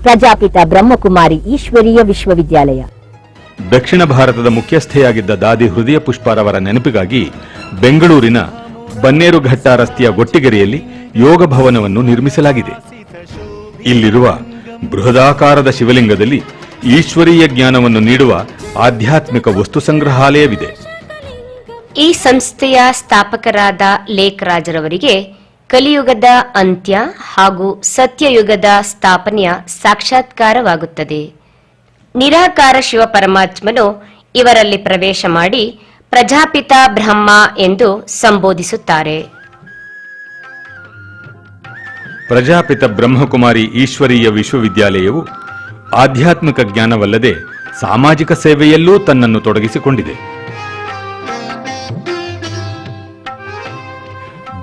ಪ್ರಜಾಪಿತ ಬ್ರಹ್ಮಕುಮಾರಿ ಈಶ್ವರೀಯ ವಿಶ್ವವಿದ್ಯಾಲಯ. ದಕ್ಷಿಣ ಭಾರತದ ಮುಖ್ಯಸ್ಥೆಯಾಗಿದ್ದ ದಾದಿ ಹೃದಯ ಪುಷ್ಪಾರವರ ನೆನಪಿಗಾಗಿ ಬೆಂಗಳೂರಿನ ಬನ್ನೇರುಘಟ್ಟ ರಸ್ತೆಯ ಗೊಟ್ಟಿಗೆರೆಯಲ್ಲಿ ಯೋಗ ಭವನವನ್ನು ನಿರ್ಮಿಸಲಾಗಿದೆ. ಇಲ್ಲಿರುವ ಬೃಹದಾಕಾರದ ಶಿವಲಿಂಗದಲ್ಲಿ ಈಶ್ವರೀಯ ಜ್ಞಾನವನ್ನು ನೀಡುವ ಆಧ್ಯಾತ್ಮಿಕ ವಸ್ತು ಸಂಗ್ರಹಾಲಯವಿದೆ. ಈ ಸಂಸ್ಥೆಯ ಸ್ಥಾಪಕರಾದ ಲೇಖರಾಜರವರಿಗೆ ಕಲಿಯುಗದ ಅಂತ್ಯ ಹಾಗೂ ಸತ್ಯಯುಗದ ಸ್ಥಾಪನೆಯ ಸಾಕ್ಷಾತ್ಕಾರವಾಗುತ್ತದೆ. ನಿರಾಕಾರ ಶಿವ ಪರಮಾತ್ಮನು ಇವರಲ್ಲಿ ಪ್ರವೇಶ ಮಾಡಿ ಪ್ರಜಾಪಿತ ಬ್ರಹ್ಮ ಎಂದು ಸಂಬೋಧಿಸುತ್ತಾರೆ. ಪ್ರಜಾಪಿತ ಬ್ರಹ್ಮಕುಮಾರಿ ಈಶ್ವರೀಯ ವಿಶ್ವವಿದ್ಯಾಲಯವು ಆಧ್ಯಾತ್ಮಿಕ ಜ್ಞಾನವಲ್ಲದೆ ಸಾಮಾಜಿಕ ಸೇವೆಯಲ್ಲೂ ತನ್ನನ್ನು ತೊಡಗಿಸಿಕೊಂಡಿದೆ.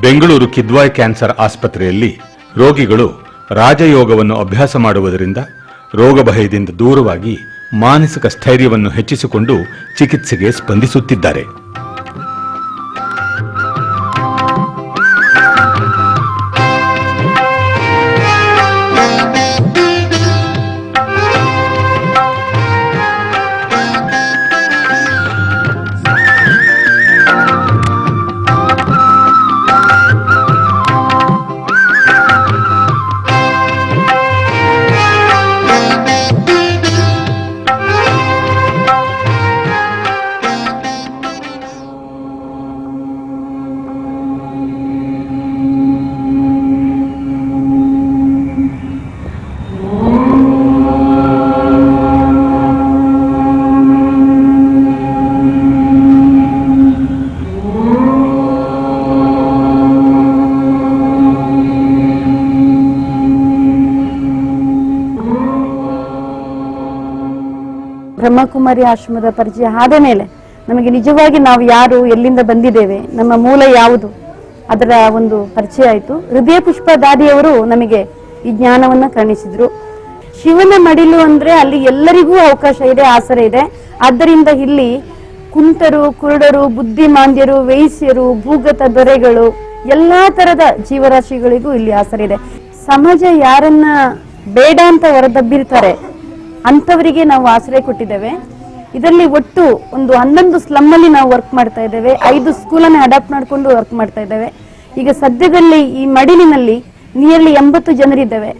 ಬೆಂಗಳೂರು ಕಿದ್ವಾಯ್ ಕ್ಯಾನ್ಸರ್ ಆಸ್ಪತ್ರೆಯಲ್ಲಿ ರೋಗಿಗಳು ರಾಜಯೋಗವನ್ನು ಅಭ್ಯಾಸ ಮಾಡುವುದರಿಂದ ರೋಗಭಯದಿಂದ ದೂರವಾಗಿ ಮಾನಸಿಕ ಸ್ಥೈರ್ಯವನ್ನು ಹೆಚ್ಚಿಸಿಕೊಂಡು ಚಿಕಿತ್ಸೆಗೆ ಸ್ಪಂದಿಸುತ್ತಿದ್ದಾರೆ. ಬ್ರಹ್ಮಕುಮಾರಿ ಆಶ್ರಮದ ಪರಿಚಯ ಆದ ಮೇಲೆ ನಮಗೆ ನಿಜವಾಗಿ ನಾವು ಯಾರು, ಎಲ್ಲಿಂದ ಬಂದಿದ್ದೇವೆ, ನಮ್ಮ ಮೂಲ ಯಾವುದು, ಅದರ ಒಂದು ಪರಿಚಯ ಆಯಿತು. ಹೃದಯ ಪುಷ್ಪ ದಾದಿಯವರು ನಮಗೆ ಈ ಜ್ಞಾನವನ್ನ ಕರುಣಿಸಿದ್ರು. ಶಿವನ ಮಡಿಲು ಅಂದ್ರೆ ಅಲ್ಲಿ ಎಲ್ಲರಿಗೂ ಅವಕಾಶ ಇದೆ, ಆಸರೆ ಇದೆ. ಆದ್ದರಿಂದ ಇಲ್ಲಿ ಕುಂಟರು, ಕುರುಡರು, ಬುದ್ಧಿಮಾಂದ್ಯರು, ವೈಶ್ಯರು, ಭೂಗತ ದೊರೆಗಳು, ಎಲ್ಲಾ ತರದ ಜೀವರಾಶಿಗಳಿಗೂ ಇಲ್ಲಿ ಆಸರೆ ಇದೆ. ಸಮಾಜ ಯಾರನ್ನ ಬೇಡ ಅಂತ ಹೊರದಬ್ಬಿರ್ತಾರೆ ಅಂತವರಿಗೆ ನಾವು ಆಶ್ರಯ ಕೊಟ್ಟಿದ್ದೇವೆ. ಇದರಲ್ಲಿ ಒಟ್ಟು ಒಂದು 11 ಸ್ಲಮ್ ಅಲ್ಲಿ ನಾವು ವರ್ಕ್ ಮಾಡ್ತಾ ಇದ್ದೇವೆ. 5 ಸ್ಕೂಲನ್ನು ಅಡಾಪ್ಟ್ ಮಾಡಿಕೊಂಡು ವರ್ಕ್ ಮಾಡ್ತಾ ಇದ್ದೇವೆ. ಈಗ ಸದ್ಯದಲ್ಲಿ ಈ ಮಡಿಲಿನಲ್ಲಿ ನಿಯರ್ಲಿ 80 ಜನರಿದ್ದೇವೆ.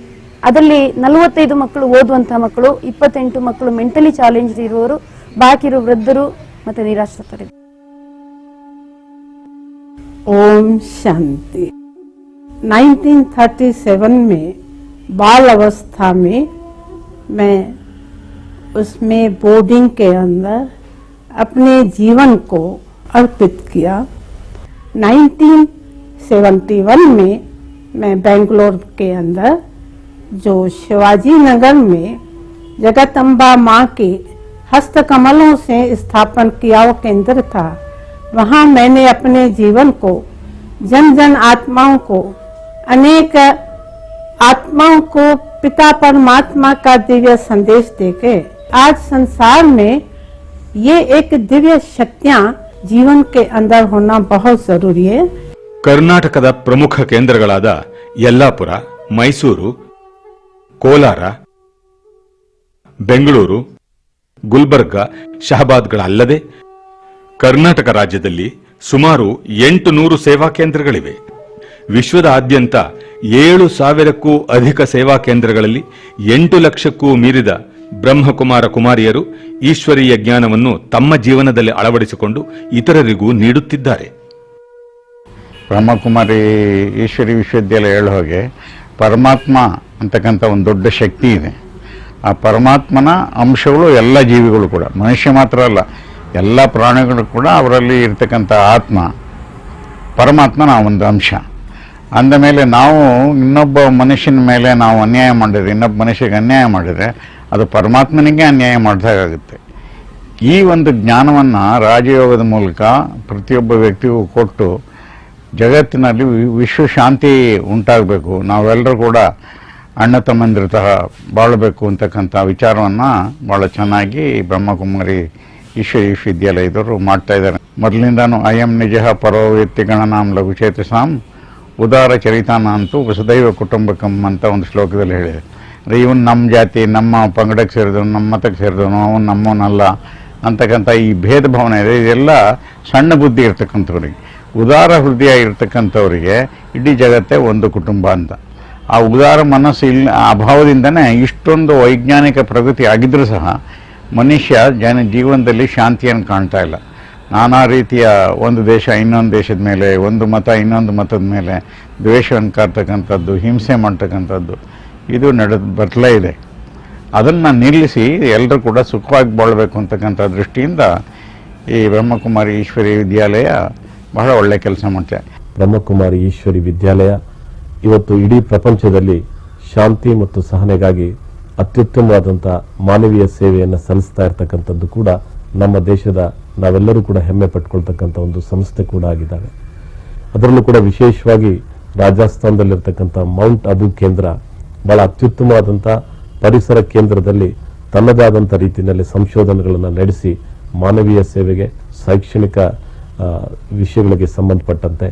ಅದರಲ್ಲಿ 45 ಮಕ್ಕಳು ಓದುವಂತಹ ಮಕ್ಕಳು, 28 ಮಕ್ಕಳು ಮೆಂಟಲಿ ಚಾಲೆಂಜ್ ಇರುವವರು, ಬಾಕಿ ಇರುವ ವೃದ್ಧರು ಮತ್ತೆ ನಿರಾಶ್ರಿತರು. ओम शांति। 1937 में बाल अवस्था में मैं उसमें बोर्डिंग के अंदर अपने जीवन को अर्पित किया। 1971 में मैं बेंगलोर के अंदर जो शिवाजी नगर में जगदम्बा माँ के हस्तकमलों से स्थापन किया वो केंद्र था, वहाँ मैंने अपने जीवन को जन जन आत्माओं को, अनेक आत्माओं को पिता परमात्मा का दिव्य संदेश देके आज संसार में ये एक दिव्य शक्तियाँ जीवन के अंदर होना बहुत जरूरी है। ಕರ್ನಾಟಕದ ಪ್ರಮುಖ ಕೇಂದ್ರಗಳಾದ ಯಲ್ಲಾಪುರ, ಮೈಸೂರು, ಕೋಲಾರ, ಬೆಂಗಳೂರು, ಗುಲ್ಬರ್ಗ, ಶಹಬಾದ್ಗಳಲ್ಲದೆ ಕರ್ನಾಟಕ ರಾಜ್ಯದಲ್ಲಿ ಸುಮಾರು 800 ಸೇವಾ ಕೇಂದ್ರಗಳಿವೆ. ವಿಶ್ವದಾದ್ಯಂತ 7,000ಕ್ಕೂ ಅಧಿಕ ಸೇವಾ ಕೇಂದ್ರಗಳಲ್ಲಿ 8 ಲಕ್ಷಕ್ಕೂ ಮೀರಿದ ಬ್ರಹ್ಮಕುಮಾರ ಕುಮಾರಿಯರು ಈಶ್ವರೀಯ ಜ್ಞಾನವನ್ನು ತಮ್ಮ ಜೀವನದಲ್ಲಿ ಅಳವಡಿಸಿಕೊಂಡು ಇತರರಿಗೂ ನೀಡುತ್ತಿದ್ದಾರೆ. ಬ್ರಹ್ಮಕುಮಾರಿ ಈಶ್ವರಿ ವಿಶ್ವವಿದ್ಯಾಲಯ ಹೇಳೋ ಹಾಗೆ ಪರಮಾತ್ಮ ಅಂತಕ್ಕಂಥ ಒಂದು ದೊಡ್ಡ ಶಕ್ತಿ ಇದೆ. ಆ ಪರಮಾತ್ಮನ ಅಂಶಗಳು ಎಲ್ಲ ಜೀವಿಗಳು ಕೂಡ, ಮನುಷ್ಯ ಮಾತ್ರ ಅಲ್ಲ, ಎಲ್ಲ ಪ್ರಾಣಿಗಳು ಕೂಡ ಅವರಲ್ಲಿ ಇರ್ತಕ್ಕಂಥ ಆತ್ಮ ಪರಮಾತ್ಮನ ಒಂದು ಅಂಶ. ಅಂದ ಮೇಲೆ ನಾವು ಇನ್ನೊಬ್ಬ ಮನುಷ್ಯನ ಮೇಲೆ ನಾವು ಅನ್ಯಾಯ ಮಾಡಿದರೆ, ಇನ್ನೊಬ್ಬ ಮನುಷ್ಯಗೆ ಅನ್ಯಾಯ ಮಾಡಿದರೆ ಅದು ಪರಮಾತ್ಮನಿಗೆ ಅನ್ಯಾಯ ಮಾಡಿದಾಗುತ್ತೆ. ಈ ಒಂದು ಜ್ಞಾನವನ್ನು ರಾಜಯೋಗದ ಮೂಲಕ ಪ್ರತಿಯೊಬ್ಬ ವ್ಯಕ್ತಿಗೂ ಕೊಟ್ಟು ಜಗತ್ತಿನಲ್ಲಿ ವಿಶ್ವ ಶಾಂತಿ ಉಂಟಾಗಬೇಕು, ನಾವೆಲ್ಲರೂ ಕೂಡ ಅಣ್ಣ ತಮ್ಮಂದಿರ ತಹ ಬಾಳಬೇಕು ಅಂತಕ್ಕಂಥ ವಿಚಾರವನ್ನು ಭಾಳ ಚೆನ್ನಾಗಿ ಬ್ರಹ್ಮಕುಮಾರಿ ಈಶ್ವರಿ ವಿಶ್ವವಿದ್ಯಾಲಯದವರು ಮಾಡ್ತಾ ಇದ್ದಾರೆ. ಮೊದಲಿಂದಾನು ಅಯಂ ನಿಜ ಪರೋ ವ್ಯಕ್ತಿ ಗಣನಾಂ ಲಘುಚೇತಸಾಂ ಉದಾರ ಚರಿತಾನ ಅಂತೂ ವಸುದೈವ ಕುಟುಂಬಕಂ ಅಂತ ಒಂದು ಶ್ಲೋಕದಲ್ಲಿ ಹೇಳಿದೆ. ಅಂದರೆ ಇವನು ನಮ್ಮ ಜಾತಿ, ನಮ್ಮ ಪಂಗಡಕ್ಕೆ ಸೇರಿದವನು, ನಮ್ಮ ಮತಕ್ಕೆ ಸೇರಿದವನು, ಅವನು ನಮ್ಮವನಲ್ಲ ಅಂತಕ್ಕಂಥ ಈ ಭೇದ ಭಾವನೆ ಇದೆ. ಇದೆಲ್ಲ ಸಣ್ಣ ಬುದ್ಧಿ ಇರ್ತಕ್ಕಂಥವ್ರಿಗೆ, ಉದಾರ ಹೃದಯ ಇರ್ತಕ್ಕಂಥವರಿಗೆ ಇಡೀ ಜಗತ್ತೇ ಒಂದು ಕುಟುಂಬ ಅಂತ. ಆ ಉದಾರ ಮನಸ್ಸು ಅಭಾವದಿಂದನೇ ಇಷ್ಟೊಂದು ವೈಜ್ಞಾನಿಕ ಪ್ರಗತಿ ಆಗಿದ್ರೂ ಸಹ ಮನುಷ್ಯ ಜೀವನದಲ್ಲಿ ಶಾಂತಿಯನ್ನು ಕಾಣ್ತಾ ಇಲ್ಲ. ನಾನಾ ರೀತಿಯ ಒಂದು ದೇಶ ಇನ್ನೊಂದು ದೇಶದ ಮೇಲೆ, ಒಂದು ಮತ ಇನ್ನೊಂದು ಮತದ ಮೇಲೆ ದ್ವೇಷವನ್ನು ಕಾರ್ತಕ್ಕಂಥದ್ದು, ಹಿಂಸೆ ಮಾಡ್ತಕ್ಕಂಥದ್ದು ಇದು ಬರ್ತಾ ಇದೆ. ಅದನ್ನು ನಿಲ್ಲಿಸಿ ಎಲ್ಲರೂ ಕೂಡ ಸುಖವಾಗಿ ಬಾಳಬೇಕು ಅಂತಕ್ಕಂಥ ದೃಷ್ಟಿಯಿಂದ ಈ ಬ್ರಹ್ಮಕುಮಾರಿ ಈಶ್ವರಿ ವಿದ್ಯಾಲಯ ಬಹಳ ಒಳ್ಳೆ ಕೆಲಸ ಮಾಡ್ತಾರೆ. ಬ್ರಹ್ಮಕುಮಾರಿ ಈಶ್ವರಿ ವಿದ್ಯಾಲಯ ಇವತ್ತು ಇಡೀ ಪ್ರಪಂಚದಲ್ಲಿ ಶಾಂತಿ ಮತ್ತು ಸಹನೆಗಾಗಿ ಅತ್ಯುತ್ತಮವಾದಂಥ ಮಾನವೀಯ ಸೇವೆಯನ್ನು ಸಲ್ಲಿಸ್ತಾ ಇರತಕ್ಕಂಥದ್ದು ಕೂಡ ನಮ್ಮ ದೇಶದ ನಾವೆಲ್ಲರೂ ಕೂಡ ಹೆಮ್ಮೆ ಪಟ್ಕೊಳ್ತಕ್ಕಂಥ ಒಂದು ಸಂಸ್ಥೆ ಕೂಡ ಆಗಿದ್ದಾವೆ. ಅದರಲ್ಲೂ ಕೂಡ ವಿಶೇಷವಾಗಿ ರಾಜಸ್ಥಾನದಲ್ಲಿರ್ತಕ್ಕಂಥ ಮೌಂಟ್ ಅಬು ಕೇಂದ್ರ ಬಹಳ ಅತ್ಯುತ್ತಮವಾದಂಥ ಪರಿಸರ ಕೇಂದ್ರದಲ್ಲಿ ತನ್ನದೇ ಆದಂಥ ರೀತಿಯಲ್ಲಿ ಸಂಶೋಧನೆಗಳನ್ನು ನಡೆಸಿ ಮಾನವೀಯ ಸೇವೆಗೆ, ಶೈಕ್ಷಣಿಕ ವಿಷಯಗಳಿಗೆ ಸಂಬಂಧಪಟ್ಟಂತೆ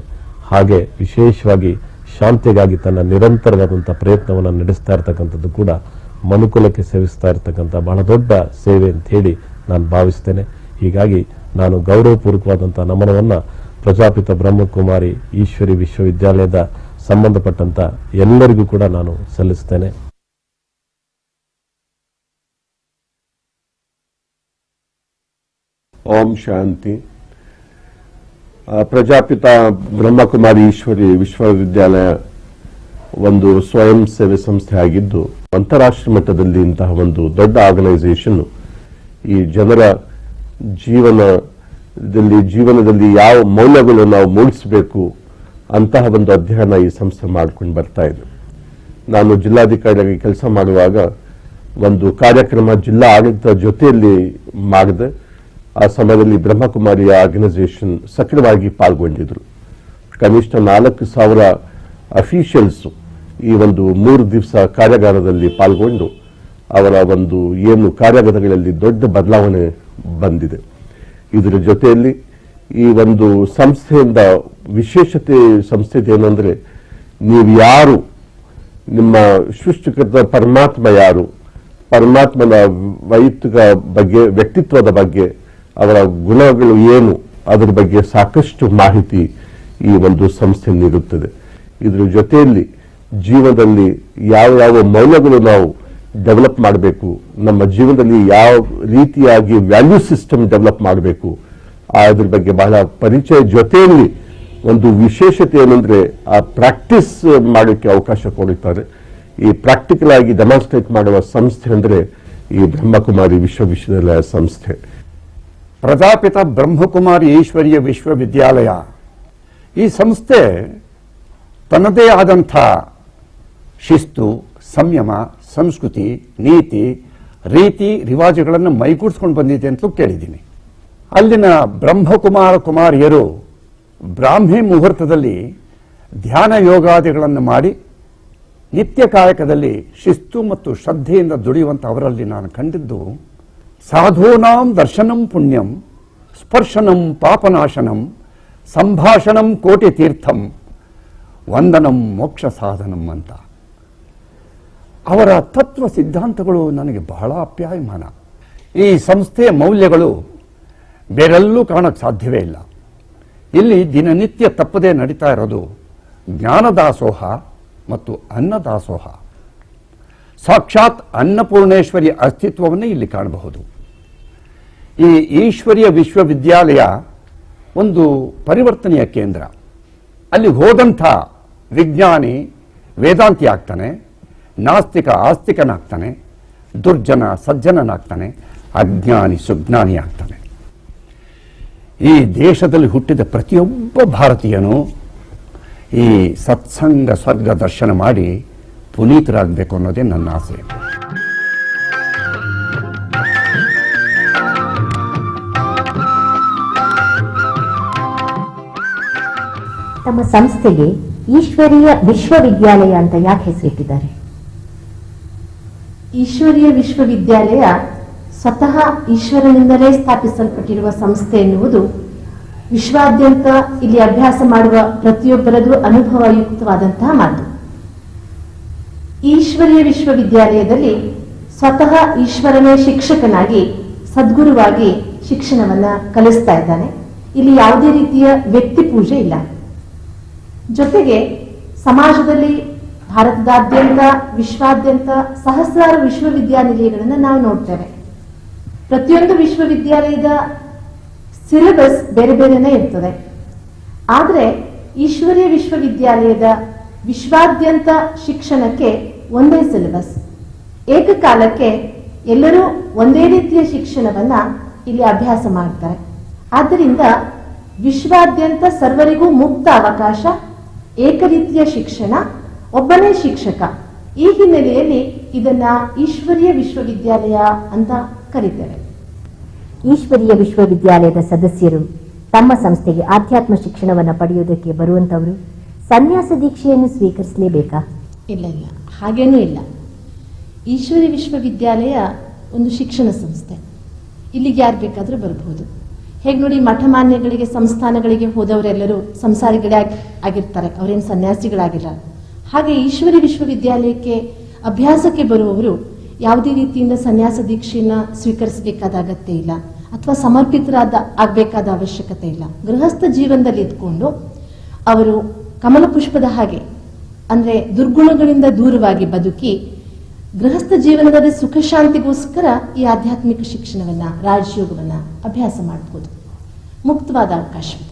ಹಾಗೆ ವಿಶೇಷವಾಗಿ ಶಾಂತಿಗಾಗಿ ತನ್ನ ನಿರಂತರವಾದಂಥ ಪ್ರಯತ್ನವನ್ನು ನಡೆಸ್ತಾ ಇರತಕ್ಕಂಥದ್ದು ಕೂಡ ಮನುಕುಲಕ್ಕೆ ಸೇವಿಸ್ತಾ ಇರತಕ್ಕಂಥ ಬಹಳ ದೊಡ್ಡ ಸೇವೆ ಅಂತ ಹೇಳಿ ನಾನು ಭಾವಿಸ್ತೇನೆ. ಹೀಗಾಗಿ ನಾನು ಗೌರವಪೂರ್ವಕವಾದಂಥ ನಮನವನ್ನು ಪ್ರಜಾಪಿತ ಬ್ರಹ್ಮಕುಮಾರಿ ಈಶ್ವರಿ ವಿಶ್ವವಿದ್ಯಾಲಯದ ಸಂಬಂಧಪಟ್ಟಂತ ಎಲ್ಲರಿಗೂ ಕೂಡ ನಾನು ಸಲ್ಲಿಸ್ತೇನೆ. ಓಂ ಶಾಂತಿ. ಪ್ರಜಾಪಿತ ಬ್ರಹ್ಮಕುಮಾರಿ ಈಶ್ವರಿ ವಿಶ್ವವಿದ್ಯಾಲಯ ಒಂದು ಸ್ವಯಂ ಸೇವೆ ಸಂಸ್ಥೆ ಆಗಿದ್ದು ಅಂತಾರಾಷ್ಟ್ರೀಯ ಮಟ್ಟದಲ್ಲಿ ಇಂತಹ ಒಂದು ದೊಡ್ಡ ಆರ್ಗನೈಸೇಷನ್ ಈ ಜನರ ಜೀವನದಲ್ಲಿ ಯಾವ ಮೌಲ್ಯಗಳು ನಾವು ಮೂಡಿಸಬೇಕು ಅಂತಹ ಒಂದು ಅಧ್ಯಯನ ಈ ಸಂಸ್ಥೆ ಮಾಡ್ಕೊಂಡು ಬರ್ತಾ ಇದೆ. ನಾನು ಜಿಲ್ಲಾಧಿಕಾರಿಯಾಗಿ ಕೆಲಸ ಮಾಡುವಾಗ ಒಂದು ಕಾರ್ಯಕ್ರಮ ಜಿಲ್ಲಾ ಆಡಳಿತ ಜೊತೆಯಲ್ಲಿ ಮಾಡಿದೆ. ಆ ಸಮಯದಲ್ಲಿ ಬ್ರಹ್ಮಕುಮಾರಿ ಆರ್ಗನೈಸೇಷನ್ ಸಕ್ರಿಯವಾಗಿ ಪಾಲ್ಗೊಂಡಿದ್ರು. ಕನಿಷ್ಠ 4,000 ಅಫಿಷಿಯಲ್ಸ್ ಈ ಒಂದು 3 ದಿವಸ ಕಾರ್ಯಾಗಾರದಲ್ಲಿ ಪಾಲ್ಗೊಂಡು ಅವರ ಒಂದು ಏನು ಕಾರ್ಯಾಗಾರಗಳಲ್ಲಿ ದೊಡ್ಡ ಬದಲಾವಣೆ ಬಂದಿದೆ. ಇದರ ಜೊತೆಯಲ್ಲಿ ಈ ಒಂದು ಸಂಸ್ಥೆಯಿಂದ ವಿಶೇಷತೆ ಸಂಸ್ಥೆದು ಏನಂದ್ರೆ, ನೀವು ಯಾರು, ನಿಮ್ಮ ಸೃಷ್ಟಿಕರ್ತ ಪರಮಾತ್ಮ ಯಾರು, ಪರಮಾತ್ಮನ ವೈಯಕ್ತಿಕ ಬಗ್ಗೆ, ವ್ಯಕ್ತಿತ್ವದ ಬಗ್ಗೆ, ಅವರ ಗುಣಗಳು ಏನು, ಅದರ ಬಗ್ಗೆ ಸಾಕಷ್ಟು ಮಾಹಿತಿ ಈ ಒಂದು ಸಂಸ್ಥೆ ನೀಡುತ್ತದೆ. ಇದರ ಜೊತೆಯಲ್ಲಿ ಜೀವನದಲ್ಲಿ ಯಾವ ಯಾವ ಮೌಲ್ಯಗಳು ನಾವು ಡೆವಲಪ್ ಮಾಡಬೇಕು, ನಮ್ಮ ಜೀವನದಲ್ಲಿ ಯಾವ ರೀತಿಯಾಗಿ ವ್ಯಾಲ್ಯೂ ಸಿಸ್ಟಮ್ ಡೆವಲಪ್ ಮಾಡಬೇಕು, ಅದ್ರ ಬಗ್ಗೆ ಬಹಳ ಪರಿಚಯ. ಜೊತೆಯಲ್ಲಿ ಒಂದು ವಿಶೇಷತೆ ಏನಂದ್ರೆ, ಆ ಪ್ರಾಕ್ಟೀಸ್ ಮಾಡೋಕ್ಕೆ ಅವಕಾಶ ಕೊಡುತ್ತಾರೆ. ಈ ಪ್ರಾಕ್ಟಿಕಲ್ ಆಗಿ ಡೆಮಾನ್ಸ್ಟ್ರೇಟ್ ಮಾಡುವ ಸಂಸ್ಥೆ ಅಂದ್ರೆ ಈ ಬ್ರಹ್ಮಕುಮಾರಿ ವಿಶ್ವವಿದ್ಯಾಲಯ ಸಂಸ್ಥೆ. ಪ್ರಜಾಪಿತ ಬ್ರಹ್ಮಕುಮಾರಿ ಈಶ್ವರೀಯ ವಿಶ್ವವಿದ್ಯಾಲಯ ಈ ಸಂಸ್ಥೆ ತನ್ನದೇ ಆದಂಥ ಶಿಸ್ತು, ಸಂಯಮ, ಸಂಸ್ಕೃತಿ, ನೀತಿ, ರೀತಿ ರಿವಾಜುಗಳನ್ನು ಮೈಗೂಡಿಸ್ಕೊಂಡು ಬಂದಿದೆ ಅಂತಲೂ ಕೇಳಿದ್ದೀನಿ. ಅಲ್ಲಿನ ಬ್ರಹ್ಮಕುಮಾರ ಕುಮಾರಿಯರು ಬ್ರಾಹ್ಮಿ ಮುಹೂರ್ತದಲ್ಲಿ ಧ್ಯಾನ ಯೋಗಾದಿಗಳನ್ನು ಮಾಡಿ ನಿತ್ಯ ಕಾಯಕದಲ್ಲಿ ಶಿಸ್ತು ಮತ್ತು ಶ್ರದ್ಧೆಯಿಂದ ದುಡಿಯುವಂಥ ಅವರಲ್ಲಿ ನಾನು ಕಂಡಿದ್ದು, ಸಾಧೂನಾಂ ದರ್ಶನಂ ಪುಣ್ಯಂ, ಸ್ಪರ್ಶನಂ ಪಾಪನಾಶನಂ, ಸಂಭಾಷಣಂ ಕೋಟಿ ತೀರ್ಥಂ, ವಂದನಂ ಮೋಕ್ಷ ಸಾಧನಂ ಅಂತ. ಅವರ ತತ್ವ ಸಿದ್ಧಾಂತಗಳು ನನಗೆ ಬಹಳ ಅಪ್ಯಾಯಮಾನ. ಈ ಸಂಸ್ಥೆಯ ಮೌಲ್ಯಗಳು ಬೇರೆಲ್ಲೂ ಕಾಣಕ್ಕೆ ಸಾಧ್ಯವೇ ಇಲ್ಲ. ಇಲ್ಲಿ ದಿನನಿತ್ಯ ತಪ್ಪದೇ ನಡೀತಾ ಇರೋದು ಜ್ಞಾನದಾಸೋಹ ಮತ್ತು ಅನ್ನದಾಸೋಹ. ಸಾಕ್ಷಾತ್ ಅನ್ನಪೂರ್ಣೇಶ್ವರಿಯ ಅಸ್ತಿತ್ವವನ್ನೇ ಇಲ್ಲಿ ಕಾಣಬಹುದು. ಈ ಈಶ್ವರಿಯ ವಿಶ್ವವಿದ್ಯಾಲಯ ಒಂದು ಪರಿವರ್ತನೆಯ ಕೇಂದ್ರ. ಅಲ್ಲಿ ಹೋದಂಥ ವಿಜ್ಞಾನಿ ವೇದಾಂತಿ ಆಗ್ತಾನೆ, ನಾಸ್ತಿಕ ಆಸ್ತಿಕನಾಗ್ತಾನೆ, ದುರ್ಜನ ಸಜ್ಜನನಾಗ್ತಾನೆ, ಅಜ್ಞಾನಿ ಸುಜ್ಞಾನಿ ಆಗ್ತಾನೆ. ಈ ದೇಶದಲ್ಲಿ ಹುಟ್ಟಿದ ಪ್ರತಿಯೊಬ್ಬ ಭಾರತೀಯನು ಈ ಸತ್ಸಂಗ ಸ್ವರ್ಗ ದರ್ಶನ ಮಾಡಿ ಪುನೀತರಾಗಬೇಕು ಅನ್ನೋದೇ ನನ್ನ ಆಸೆ. ತಮ್ಮ ಸಂಸ್ಥೆಗೆ ಈಶ್ವರೀಯ ವಿಶ್ವವಿದ್ಯಾಲಯ ಅಂತ ಯಾಕೆ ಹೆಸರಿಟ್ಟಿದ್ದಾರೆ? ಈಶ್ವರೀಯ ವಿಶ್ವವಿದ್ಯಾಲಯ ಸ್ವತಃ ಈಶ್ವರನಿಂದಲೇ ಸ್ಥಾಪಿಸಲ್ಪಟ್ಟಿರುವ ಸಂಸ್ಥೆ ಎನ್ನುವುದು ವಿಶ್ವಾದ್ಯಂತ ಇಲ್ಲಿ ಅಭ್ಯಾಸ ಮಾಡುವ ಪ್ರತಿಯೊಬ್ಬರದು ಅನುಭವಯುಕ್ತವಾದಂತಹ ಮಾತು. ಈಶ್ವರೀಯ ವಿಶ್ವವಿದ್ಯಾಲಯದಲ್ಲಿ ಸ್ವತಃ ಈಶ್ವರನೇ ಶಿಕ್ಷಕನಾಗಿ ಸದ್ಗುರುವಾಗಿ ಶಿಕ್ಷಣವನ್ನ ಕಲಿಸ್ತಾ ಇದ್ದಾನೆ. ಇಲ್ಲಿ ಯಾವುದೇ ರೀತಿಯ ವ್ಯಕ್ತಿ ಪೂಜೆ ಇಲ್ಲ. ಜೊತೆಗೆ ಸಮಾಜದಲ್ಲಿ ಭಾರತದಾದ್ಯಂತ ವಿಶ್ವಾದ್ಯಂತ ಸಹಸ್ರಾರು ವಿಶ್ವವಿದ್ಯಾನಿಲಯಗಳನ್ನು ನಾವು ನೋಡ್ತೇವೆ. ಪ್ರತಿಯೊಂದು ವಿಶ್ವವಿದ್ಯಾಲಯದ ಸಿಲೆಬಸ್ ಬೇರೆ ಬೇರೆನೇ ಇರ್ತದೆ. ಆದರೆ ಈಶ್ವರೀಯ ವಿಶ್ವವಿದ್ಯಾಲಯದ ವಿಶ್ವಾದ್ಯಂತ ಶಿಕ್ಷಣಕ್ಕೆ ಒಂದೇ ಸಿಲೆಬಸ್. ಏಕಕಾಲಕ್ಕೆ ಎಲ್ಲರೂ ಒಂದೇ ರೀತಿಯ ಶಿಕ್ಷಣವನ್ನ ಇಲ್ಲಿ ಅಭ್ಯಾಸ ಮಾಡ್ತಾರೆ. ಆದ್ದರಿಂದ ವಿಶ್ವಾದ್ಯಂತ ಸರ್ವರಿಗೂ ಮುಕ್ತ ಅವಕಾಶ, ಏಕರೀತಿಯ ಶಿಕ್ಷಣ, ಒಬ್ಬನೇ ಶಿಕ್ಷಕ. ಈ ಹಿನ್ನೆಲೆಯಲ್ಲಿ ಇದನ್ನ ಈಶ್ವರೀಯ ವಿಶ್ವವಿದ್ಯಾಲಯ ಅಂತ ಕರೀತೇವೆ. ಈಶ್ವರೀಯ ವಿಶ್ವವಿದ್ಯಾಲಯದ ಸದಸ್ಯರು ತಮ್ಮ ಸಂಸ್ಥೆಗೆ ಆಧ್ಯಾತ್ಮ ಶಿಕ್ಷಣವನ್ನು ಪಡೆಯುವುದಕ್ಕೆ ಬರುವಂತವರು ಸನ್ಯಾಸ ದೀಕ್ಷೆಯನ್ನು ಸ್ವೀಕರಿಸಲೇಬೇಕಾ? ಇಲ್ಲ, ಹಾಗೇನೂ ಇಲ್ಲ. ಈಶ್ವರೀಯ ವಿಶ್ವವಿದ್ಯಾಲಯ ಒಂದು ಶಿಕ್ಷಣ ಸಂಸ್ಥೆ. ಇಲ್ಲಿಗೆ ಯಾರು ಬೇಕಾದ್ರೂ ಬರಬಹುದು. ಹೇಗೆ ನೋಡಿ, ಮಠಮಾನ್ಯಗಳಿಗೆ ಸಂಸ್ಥಾನಗಳಿಗೆ ಹೋದವರೆಲ್ಲರೂ ಸಂಸಾರಿಗಳೇ ಆಗಿರ್ತಾರೆ, ಅವರೇನು ಸನ್ಯಾಸಿಗಳಾಗಿಲ್ಲ. ಹಾಗೆ ಈಶ್ವರೀಯ ವಿಶ್ವವಿದ್ಯಾಲಯಕ್ಕೆ ಅಭ್ಯಾಸಕ್ಕೆ ಬರುವವರು ಯಾವುದೇ ರೀತಿಯಿಂದ ಸನ್ಯಾಸ ದೀಕ್ಷೆಯನ್ನ ಸ್ವೀಕರಿಸಬೇಕಾದ ಅಗತ್ಯ ಇಲ್ಲ, ಅಥವಾ ಆಗಬೇಕಾದ ಅವಶ್ಯಕತೆ ಇಲ್ಲ. ಗೃಹಸ್ಥ ಜೀವನದಲ್ಲಿ ಇದ್ಕೊಂಡು ಅವರು ಕಮಲ ಪುಷ್ಪದ ಹಾಗೆ, ಅಂದ್ರೆ ದುರ್ಗುಣಗಳಿಂದ ದೂರವಾಗಿ ಬದುಕಿ ಗೃಹಸ್ಥ ಜೀವನದಲ್ಲಿ ಸುಖ ಶಾಂತಿಗೋಸ್ಕರ ಈ ಆಧ್ಯಾತ್ಮಿಕ ಶಿಕ್ಷಣವನ್ನ, ರಾಜಯೋಗವನ್ನ ಅಭ್ಯಾಸ ಮಾಡಬಹುದು. ಮುಕ್ತವಾದ ಅವಕಾಶವಿದೆ.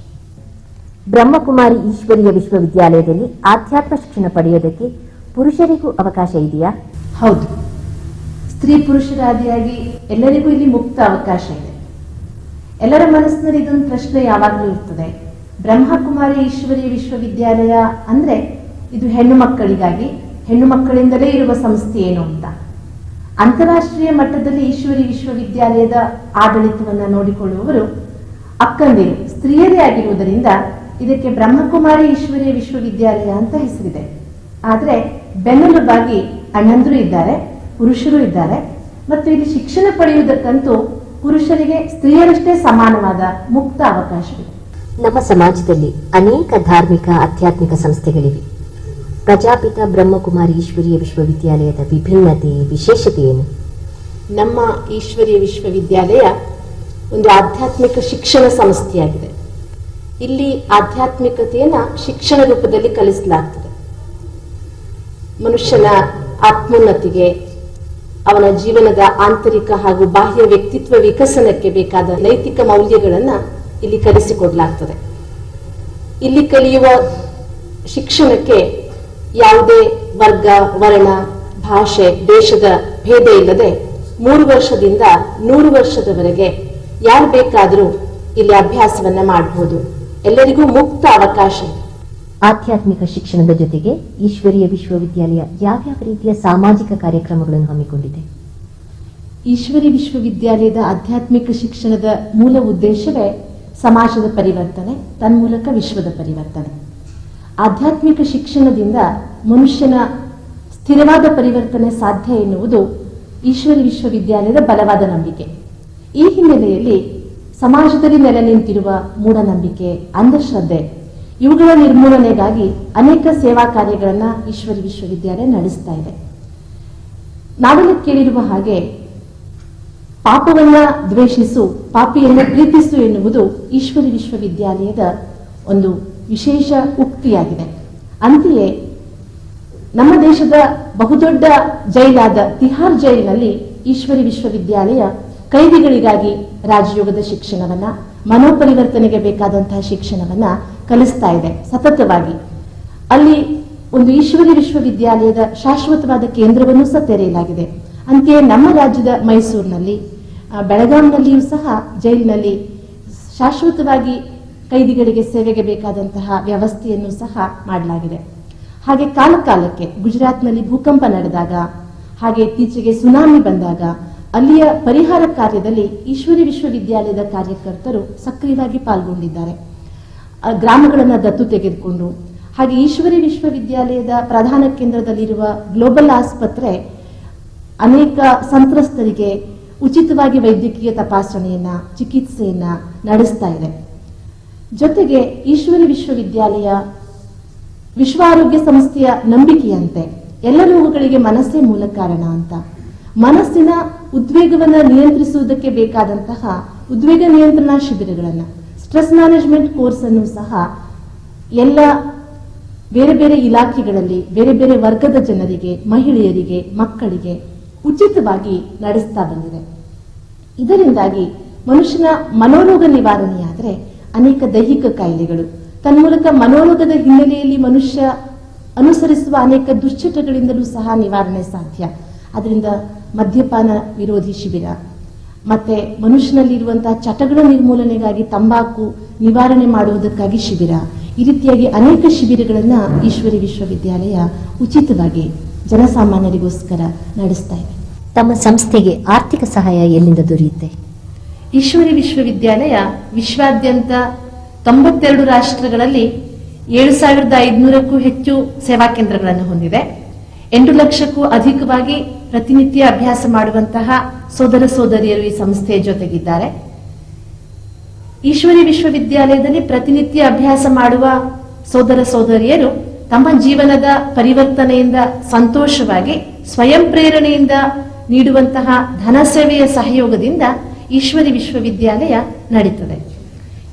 ಬ್ರಹ್ಮಕುಮಾರಿ ಈಶ್ವರೀಯ ವಿಶ್ವವಿದ್ಯಾಲಯದಲ್ಲಿ ಆಧ್ಯಾತ್ಮ ಶಿಕ್ಷಣ ಪಡೆಯೋದಕ್ಕೆ ಪುರುಷರಿಗೂ ಅವಕಾಶ ಇದೆಯಾ? ಹೌದು, ಸ್ತ್ರೀ ಪುರುಷರಾದಿಯಾಗಿ ಎಲ್ಲರಿಗೂ ಇಲ್ಲಿ ಮುಕ್ತ ಅವಕಾಶ ಇದೆ. ಎಲ್ಲರ ಮನಸ್ಸಿನಲ್ಲಿ ಇದೊಂದು ಪ್ರಶ್ನೆ ಯಾವಾಗಲೂ ಇರ್ತದೆ, ಬ್ರಹ್ಮಕುಮಾರಿ ಈಶ್ವರೀಯ ವಿಶ್ವವಿದ್ಯಾಲಯ ಅಂದ್ರೆ ಇದು ಹೆಣ್ಣು ಮಕ್ಕಳಿಗಾಗಿ, ಹೆಣ್ಣು ಮಕ್ಕಳಿಂದಲೇ ಇರುವ ಸಂಸ್ಥೆ ಏನು ಅಂತ. ಅಂತಾರಾಷ್ಟ್ರೀಯ ಮಟ್ಟದಲ್ಲಿ ಈಶ್ವರೀಯ ವಿಶ್ವವಿದ್ಯಾಲಯದ ಆಡಳಿತವನ್ನ ನೋಡಿಕೊಳ್ಳುವವರು ಅಕ್ಕಂದಿರು, ಸ್ತ್ರೀಯರೇ ಆಗಿರುವುದರಿಂದ ಇದಕ್ಕೆ ಬ್ರಹ್ಮಕುಮಾರಿ ಈಶ್ವರೀಯ ವಿಶ್ವವಿದ್ಯಾಲಯ ಅಂತ ಹೆಸರಿದೆ. ಆದ್ರೆ ಬೆನ್ನೆಲುಬಾಗಿ ಅಣ್ಣಂದ್ರು ಇದ್ದಾರೆ, ಪುರುಷರು ಇದ್ದಾರೆ. ಮತ್ತು ಇಲ್ಲಿ ಶಿಕ್ಷಣ ಪಡೆಯುವುದಕ್ಕಂತೂ ಪುರುಷರಿಗೆ ಸ್ತ್ರೀಯರಷ್ಟೇ ಸಮಾನವಾದ ಮುಕ್ತ ಅವಕಾಶವಿದೆ. ನಮ್ಮ ಸಮಾಜದಲ್ಲಿ ಅನೇಕ ಧಾರ್ಮಿಕ ಆಧ್ಯಾತ್ಮಿಕ ಸಂಸ್ಥೆಗಳಿವೆ. ಪ್ರಜಾಪಿತ ಬ್ರಹ್ಮಕುಮಾರಿ ಈಶ್ವರೀಯ ವಿಶ್ವವಿದ್ಯಾಲಯದ ವಿಭಿನ್ನತೆ, ವಿಶೇಷತೆ ಏನು? ನಮ್ಮ ಈಶ್ವರೀಯ ವಿಶ್ವವಿದ್ಯಾಲಯ ಒಂದು ಆಧ್ಯಾತ್ಮಿಕ ಶಿಕ್ಷಣ ಸಂಸ್ಥೆಯಾಗಿದೆ. ಇಲ್ಲಿ ಆಧ್ಯಾತ್ಮಿಕತೆಯನ್ನ ಶಿಕ್ಷಣ ರೂಪದಲ್ಲಿ ಕಲಿಸಲಾಗ್ತದೆ. ಮನುಷ್ಯನ ಆತ್ಮೋನ್ನತಿಗೆ, ಅವನ ಜೀವನದ ಆಂತರಿಕ ಹಾಗೂ ಬಾಹ್ಯ ವ್ಯಕ್ತಿತ್ವ ವಿಕಸನಕ್ಕೆ ಬೇಕಾದ ನೈತಿಕ ಮೌಲ್ಯಗಳನ್ನ ಇಲ್ಲಿ ಕಲಿಸಿಕೊಡ್ಲಾಗ್ತದೆ. ಇಲ್ಲಿ ಕಲಿಯುವ ಶಿಕ್ಷಣಕ್ಕೆ ಯಾವುದೇ ವರ್ಗ, ವರ್ಣ, ಭಾಷೆ, ದೇಶದ ಭೇದ ಇಲ್ಲದೆ 3 ವರ್ಷದಿಂದ 100 ವರ್ಷದವರೆಗೆ ಯಾರು ಬೇಕಾದರೂ ಇಲ್ಲಿ ಅಭ್ಯಾಸವನ್ನ ಮಾಡಬಹುದು. ಎಲ್ಲರಿಗೂ ಮುಕ್ತ ಅವಕಾಶ ಇದೆ. ಆಧ್ಯಾತ್ಮಿಕ ಶಿಕ್ಷಣದ ಜೊತೆಗೆ ಈಶ್ವರೀಯ ವಿಶ್ವವಿದ್ಯಾಲಯ ಯಾವ್ಯಾವ ರೀತಿಯ ಸಾಮಾಜಿಕ ಕಾರ್ಯಕ್ರಮಗಳನ್ನು ಹಮ್ಮಿಕೊಂಡಿದೆ? ಈಶ್ವರೀಯ ವಿಶ್ವವಿದ್ಯಾಲಯದ ಆಧ್ಯಾತ್ಮಿಕ ಶಿಕ್ಷಣದ ಮೂಲ ಉದ್ದೇಶವೇ ಸಮಾಜದ ಪರಿವರ್ತನೆ, ತನ್ಮೂಲಕ ವಿಶ್ವದ ಪರಿವರ್ತನೆ. ಆಧ್ಯಾತ್ಮಿಕ ಶಿಕ್ಷಣದಿಂದ ಮನುಷ್ಯನ ಸ್ಥಿರವಾದ ಪರಿವರ್ತನೆ ಸಾಧ್ಯ ಎನ್ನುವುದು ಈಶ್ವರೀಯ ವಿಶ್ವವಿದ್ಯಾಲಯದ ಬಲವಾದ ನಂಬಿಕೆ. ಈ ಹಿನ್ನೆಲೆಯಲ್ಲಿ ಸಮಾಜದಲ್ಲಿ ನೆಲೆ ನಿಂತಿರುವ ಮೂಢನಂಬಿಕೆ, ಅಂಧಶ್ರದ್ಧೆ ಇವುಗಳ ನಿರ್ಮೂಲನೆಗಾಗಿ ಅನೇಕ ಸೇವಾ ಕಾರ್ಯಗಳನ್ನು ಈಶ್ವರೀಯ ವಿಶ್ವವಿದ್ಯಾಲಯ ನಡೆಸ್ತಾ ಇದೆ. ನಾವೆಲ್ಲ ಕೇಳಿರುವ ಹಾಗೆ ಪಾಪವನ್ನ ದ್ವೇಷಿಸು, ಪಾಪಿಯನ್ನ ಪ್ರೀತಿಸು ಎನ್ನುವುದು ಈಶ್ವರಿ ವಿಶ್ವವಿದ್ಯಾಲಯದ ಒಂದು ವಿಶೇಷ ಉಕ್ತಿಯಾಗಿದೆ. ಅಂತೆಯೇ ನಮ್ಮ ದೇಶದ ಬಹುದೊಡ್ಡ ಜೈಲಾದ ತಿಹಾರ್ ಜೈಲಿನಲ್ಲಿ ಈಶ್ವರಿ ವಿಶ್ವವಿದ್ಯಾಲಯ ಕೈದಿಗಳಿಗಾಗಿ ರಾಜಯೋಗದ ಶಿಕ್ಷಣವನ್ನ, ಮನೋಪರಿವರ್ತನೆಗೆ ಬೇಕಾದಂತಹ ಶಿಕ್ಷಣವನ್ನ ಕಲಿಸ್ತಾ ಇದೆ ಸತತವಾಗಿ. ಅಲ್ಲಿ ಒಂದು ಈಶ್ವರಿ ವಿಶ್ವವಿದ್ಯಾಲಯದ ಶಾಶ್ವತವಾದ ಕೇಂದ್ರವನ್ನು ಸಹ ತೆರೆಯಲಾಗಿದೆ. ಅಂತೆಯೇ ನಮ್ಮ ರಾಜ್ಯದ ಮೈಸೂರಿನಲ್ಲಿ, ಬೆಳಗಾಂನಲ್ಲಿಯೂ ಸಹ ಜೈಲಿನಲ್ಲಿ ಶಾಶ್ವತವಾಗಿ ಕೈದಿಗಳಿಗೆ ಸೇವೆಗೆ ಬೇಕಾದಂತಹ ವ್ಯವಸ್ಥೆಯನ್ನು ಸಹ ಮಾಡಲಾಗಿದೆ. ಹಾಗೆ ಕಾಲಕಾಲಕ್ಕೆ ಗುಜರಾತ್ನಲ್ಲಿ ಭೂಕಂಪ ನಡೆದಾಗ, ಹಾಗೆ ಇತ್ತೀಚೆಗೆ ಸುನಾಮಿ ಬಂದಾಗ ಅಲ್ಲಿಯ ಪರಿಹಾರ ಕಾರ್ಯದಲ್ಲಿ ಈಶ್ವರಿ ವಿಶ್ವವಿದ್ಯಾಲಯದ ಕಾರ್ಯಕರ್ತರು ಸಕ್ರಿಯವಾಗಿ ಪಾಲ್ಗೊಂಡಿದ್ದಾರೆ. ಗ್ರಾಮಗಳನ್ನು ದತ್ತು ತೆಗೆದುಕೊಂಡು, ಹಾಗೆ ಈಶ್ವರಿ ವಿಶ್ವವಿದ್ಯಾಲಯದ ಪ್ರಧಾನ ಕೇಂದ್ರದಲ್ಲಿರುವ ಗ್ಲೋಬಲ್ ಆಸ್ಪತ್ರೆ ಅನೇಕ ಸಂತ್ರಸ್ತರಿಗೆ ಉಚಿತವಾಗಿ ವೈದ್ಯಕೀಯ ತಪಾಸಣೆಯನ್ನ, ಚಿಕಿತ್ಸೆಯನ್ನ ನಡೆಸ್ತಾ ಇದೆ. ಜೊತೆಗೆ ಈಶ್ವರಿ ವಿಶ್ವವಿದ್ಯಾಲಯ ವಿಶ್ವ ಆರೋಗ್ಯ ಸಂಸ್ಥೆಯ ನಂಬಿಕೆಯಂತೆ ಎಲ್ಲ ರೋಗಗಳಿಗೆ ಮನಸ್ಸೇ ಮೂಲ ಕಾರಣ ಅಂತ, ಮನಸ್ಸಿನ ಉದ್ವೇಗವನ್ನ ನಿಯಂತ್ರಿಸುವುದಕ್ಕೆ ಬೇಕಾದಂತಹ ಉದ್ವೇಗ ನಿಯಂತ್ರಣ ಶಿಬಿರಗಳನ್ನ, ಸ್ಟ್ರೆಸ್ ಮ್ಯಾನೇಜ್ಮೆಂಟ್ ಕೋರ್ಸ್ ಅನ್ನು ಸಹ ಎಲ್ಲ ಬೇರೆ ಬೇರೆ ಇಲಾಖೆಗಳಲ್ಲಿ ಬೇರೆ ಬೇರೆ ವರ್ಗದ ಜನರಿಗೆ, ಮಹಿಳೆಯರಿಗೆ, ಮಕ್ಕಳಿಗೆ ಉಚಿತವಾಗಿ ನಡೆಸ್ತಾ ಬಂದಿದೆ. ಇದರಿಂದಾಗಿ ಮನುಷ್ಯನ ಮನೋರೋಗ ನಿವಾರಣೆಯಾದರೆ ಅನೇಕ ದೈಹಿಕ ಕಾಯಿಲೆಗಳು, ತನ್ಮೂಲಕ ಮನೋರೋಗದ ಹಿನ್ನೆಲೆಯಲ್ಲಿ ಮನುಷ್ಯ ಅನುಸರಿಸುವ ಅನೇಕ ದುಶ್ಚಟಗಳಿಂದಲೂ ಸಹ ನಿವಾರಣೆ ಸಾಧ್ಯ. ಅದರಿಂದ ಮದ್ಯಪಾನ ವಿರೋಧಿ ಶಿಬಿರ, ಮತ್ತೆ ಮನುಷ್ಯನಲ್ಲಿರುವಂತಹ ಚಟಗಳ ನಿರ್ಮೂಲನೆಗಾಗಿ ತಂಬಾಕು ನಿವಾರಣೆ ಮಾಡುವುದಕ್ಕಾಗಿ ಶಿಬಿರ, ಈ ರೀತಿಯಾಗಿ ಅನೇಕ ಶಿಬಿರಗಳನ್ನ ಈಶ್ವರಿ ವಿಶ್ವವಿದ್ಯಾಲಯ ಉಚಿತವಾಗಿ ಜನಸಾಮಾನ್ಯರಿಗೋಸ್ಕರ ನಡೆಸ್ತಾ ಇದೆ. ತಮ್ಮ ಸಂಸ್ಥೆಗೆ ಆರ್ಥಿಕ ಸಹಾಯ ಎಲ್ಲಿಂದ ದೊರೆಯುತ್ತೆ? ಈಶ್ವರಿ ವಿಶ್ವವಿದ್ಯಾಲಯ ವಿಶ್ವಾದ್ಯಂತ 92 ರಾಷ್ಟ್ರಗಳಲ್ಲಿ 7500ಕ್ಕೂ ಹೆಚ್ಚು ಸೇವಾ ಕೇಂದ್ರಗಳನ್ನು ಹೊಂದಿದೆ. 8 ಲಕ್ಷಕ್ಕೂ ಅಧಿಕವಾಗಿ ಪ್ರತಿನಿತ್ಯ ಅಭ್ಯಾಸ ಮಾಡುವಂತಹ ಸೋದರ ಸೋದರಿಯರು ಈ ಸಂಸ್ಥೆಯ ಜೊತೆಗಿದ್ದಾರೆ. ಈಶ್ವರಿ ವಿಶ್ವವಿದ್ಯಾಲಯದಲ್ಲಿ ಪ್ರತಿನಿತ್ಯ ಅಭ್ಯಾಸ ಮಾಡುವ ಸೋದರ ಸೋದರಿಯರು ತಮ್ಮ ಜೀವನದ ಪರಿವರ್ತನೆಯಿಂದ ಸಂತೋಷವಾಗಿ ಸ್ವಯಂ ಪ್ರೇರಣೆಯಿಂದ ನೀಡುವಂತಹ ಧನ ಸೇವೆಯ ಸಹಯೋಗದಿಂದ ಈಶ್ವರಿ ವಿಶ್ವವಿದ್ಯಾಲಯ ನಡೀತದೆ.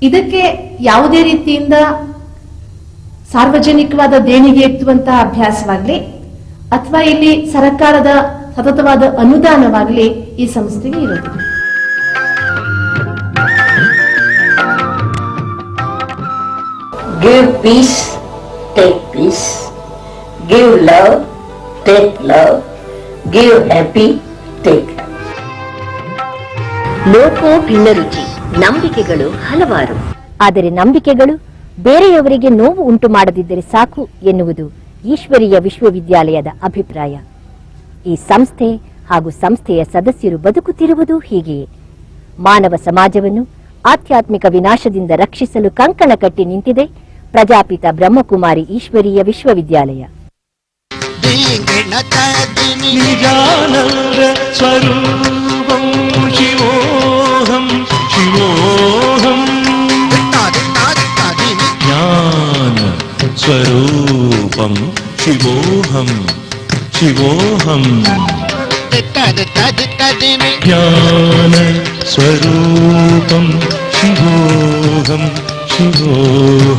ಇದಕ್ಕೆ ಯಾವುದೇ ರೀತಿಯಿಂದ ಸಾರ್ವಜನಿಕವಾದ ದೇಣಿಗೆ ಎತ್ತುವಂತಹ ಅಭ್ಯಾಸವಾಗಲಿ ಅಥವಾ ಇಲ್ಲಿ ಸರ್ಕಾರದ ಸತತವಾದ ಅನುದಾನವಾಗಲಿ ಈ ಸಂಸ್ಥೆಗೆ ಇರೋದಿಲ್ಲ. Give peace, take peace. Give love, take love. Give happy, take happy. ಲೋಕೋ ಭಿನ್ನ ರುಚಿ, ನಂಬಿಕೆಗಳು ಹಲವಾರು. ಆದರೆ ನಂಬಿಕೆಗಳು ಬೇರೆಯವರಿಗೆ ನೋವು ಉಂಟು ಮಾಡದಿದ್ದರೆ ಸಾಕು ಎನ್ನುವುದು ಈಶ್ವರೀಯ ವಿಶ್ವವಿದ್ಯಾಲಯದ ಅಭಿಪ್ರಾಯ. ಈ ಸಂಸ್ಥೆ ಹಾಗೂ ಸಂಸ್ಥೆಯ ಸದಸ್ಯರು ಬದುಕುತ್ತಿರುವುದು ಹೀಗೆಯೇ. ಮಾನವ ಸಮಾಜವನ್ನು ಆಧ್ಯಾತ್ಮಿಕ ವಿನಾಶದಿಂದ ರಕ್ಷಿಸಲು ಕಂಕಣ ಕಟ್ಟಿ ನಿಂತಿದೆ ಪ್ರಜಾಪಿತ ಬ್ರಹ್ಮಕುಮಾರಿ ಈಶ್ವರೀಯ ವಿಶ್ವವಿದ್ಯಾಲಯ. ನಿಜಾನಂದ ಸ್ವರೂಪಂ ಶಿವೋಹಂ ಶಿವೋಹಂ ಜ್ಞಾನ ಸ್ವರೂಪಂ ಶಿವೋಹಂ ಶಿವೋಹಂ ಜ್ಞಾನ ಸ್ವರೂಪಂ ಶಿವೋಹಂ ಶಿವೋಹಂ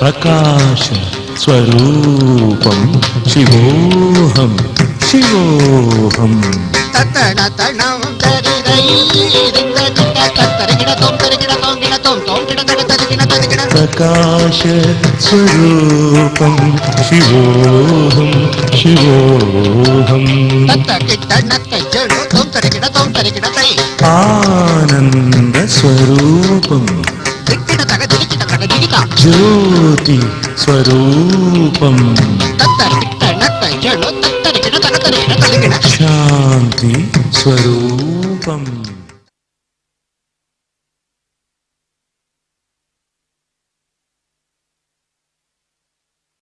ಪ್ರಕಾಶ ಸ್ವರೂಪಂ ಶಿವೋಹಂ ಶಿವೋಹಂ ಪ್ರಕಾಶ ಸ್ವರೂಪಂ ಶಿವೋಹಂ ಶಿವೋಹಂ ಆನಂದ ಸ್ವರೂಪಂ ಜ್ಯೋತಿ ಸ್ವರೂಪಂ ಶಾಂತಿ ಸ್ವರೂಪಂ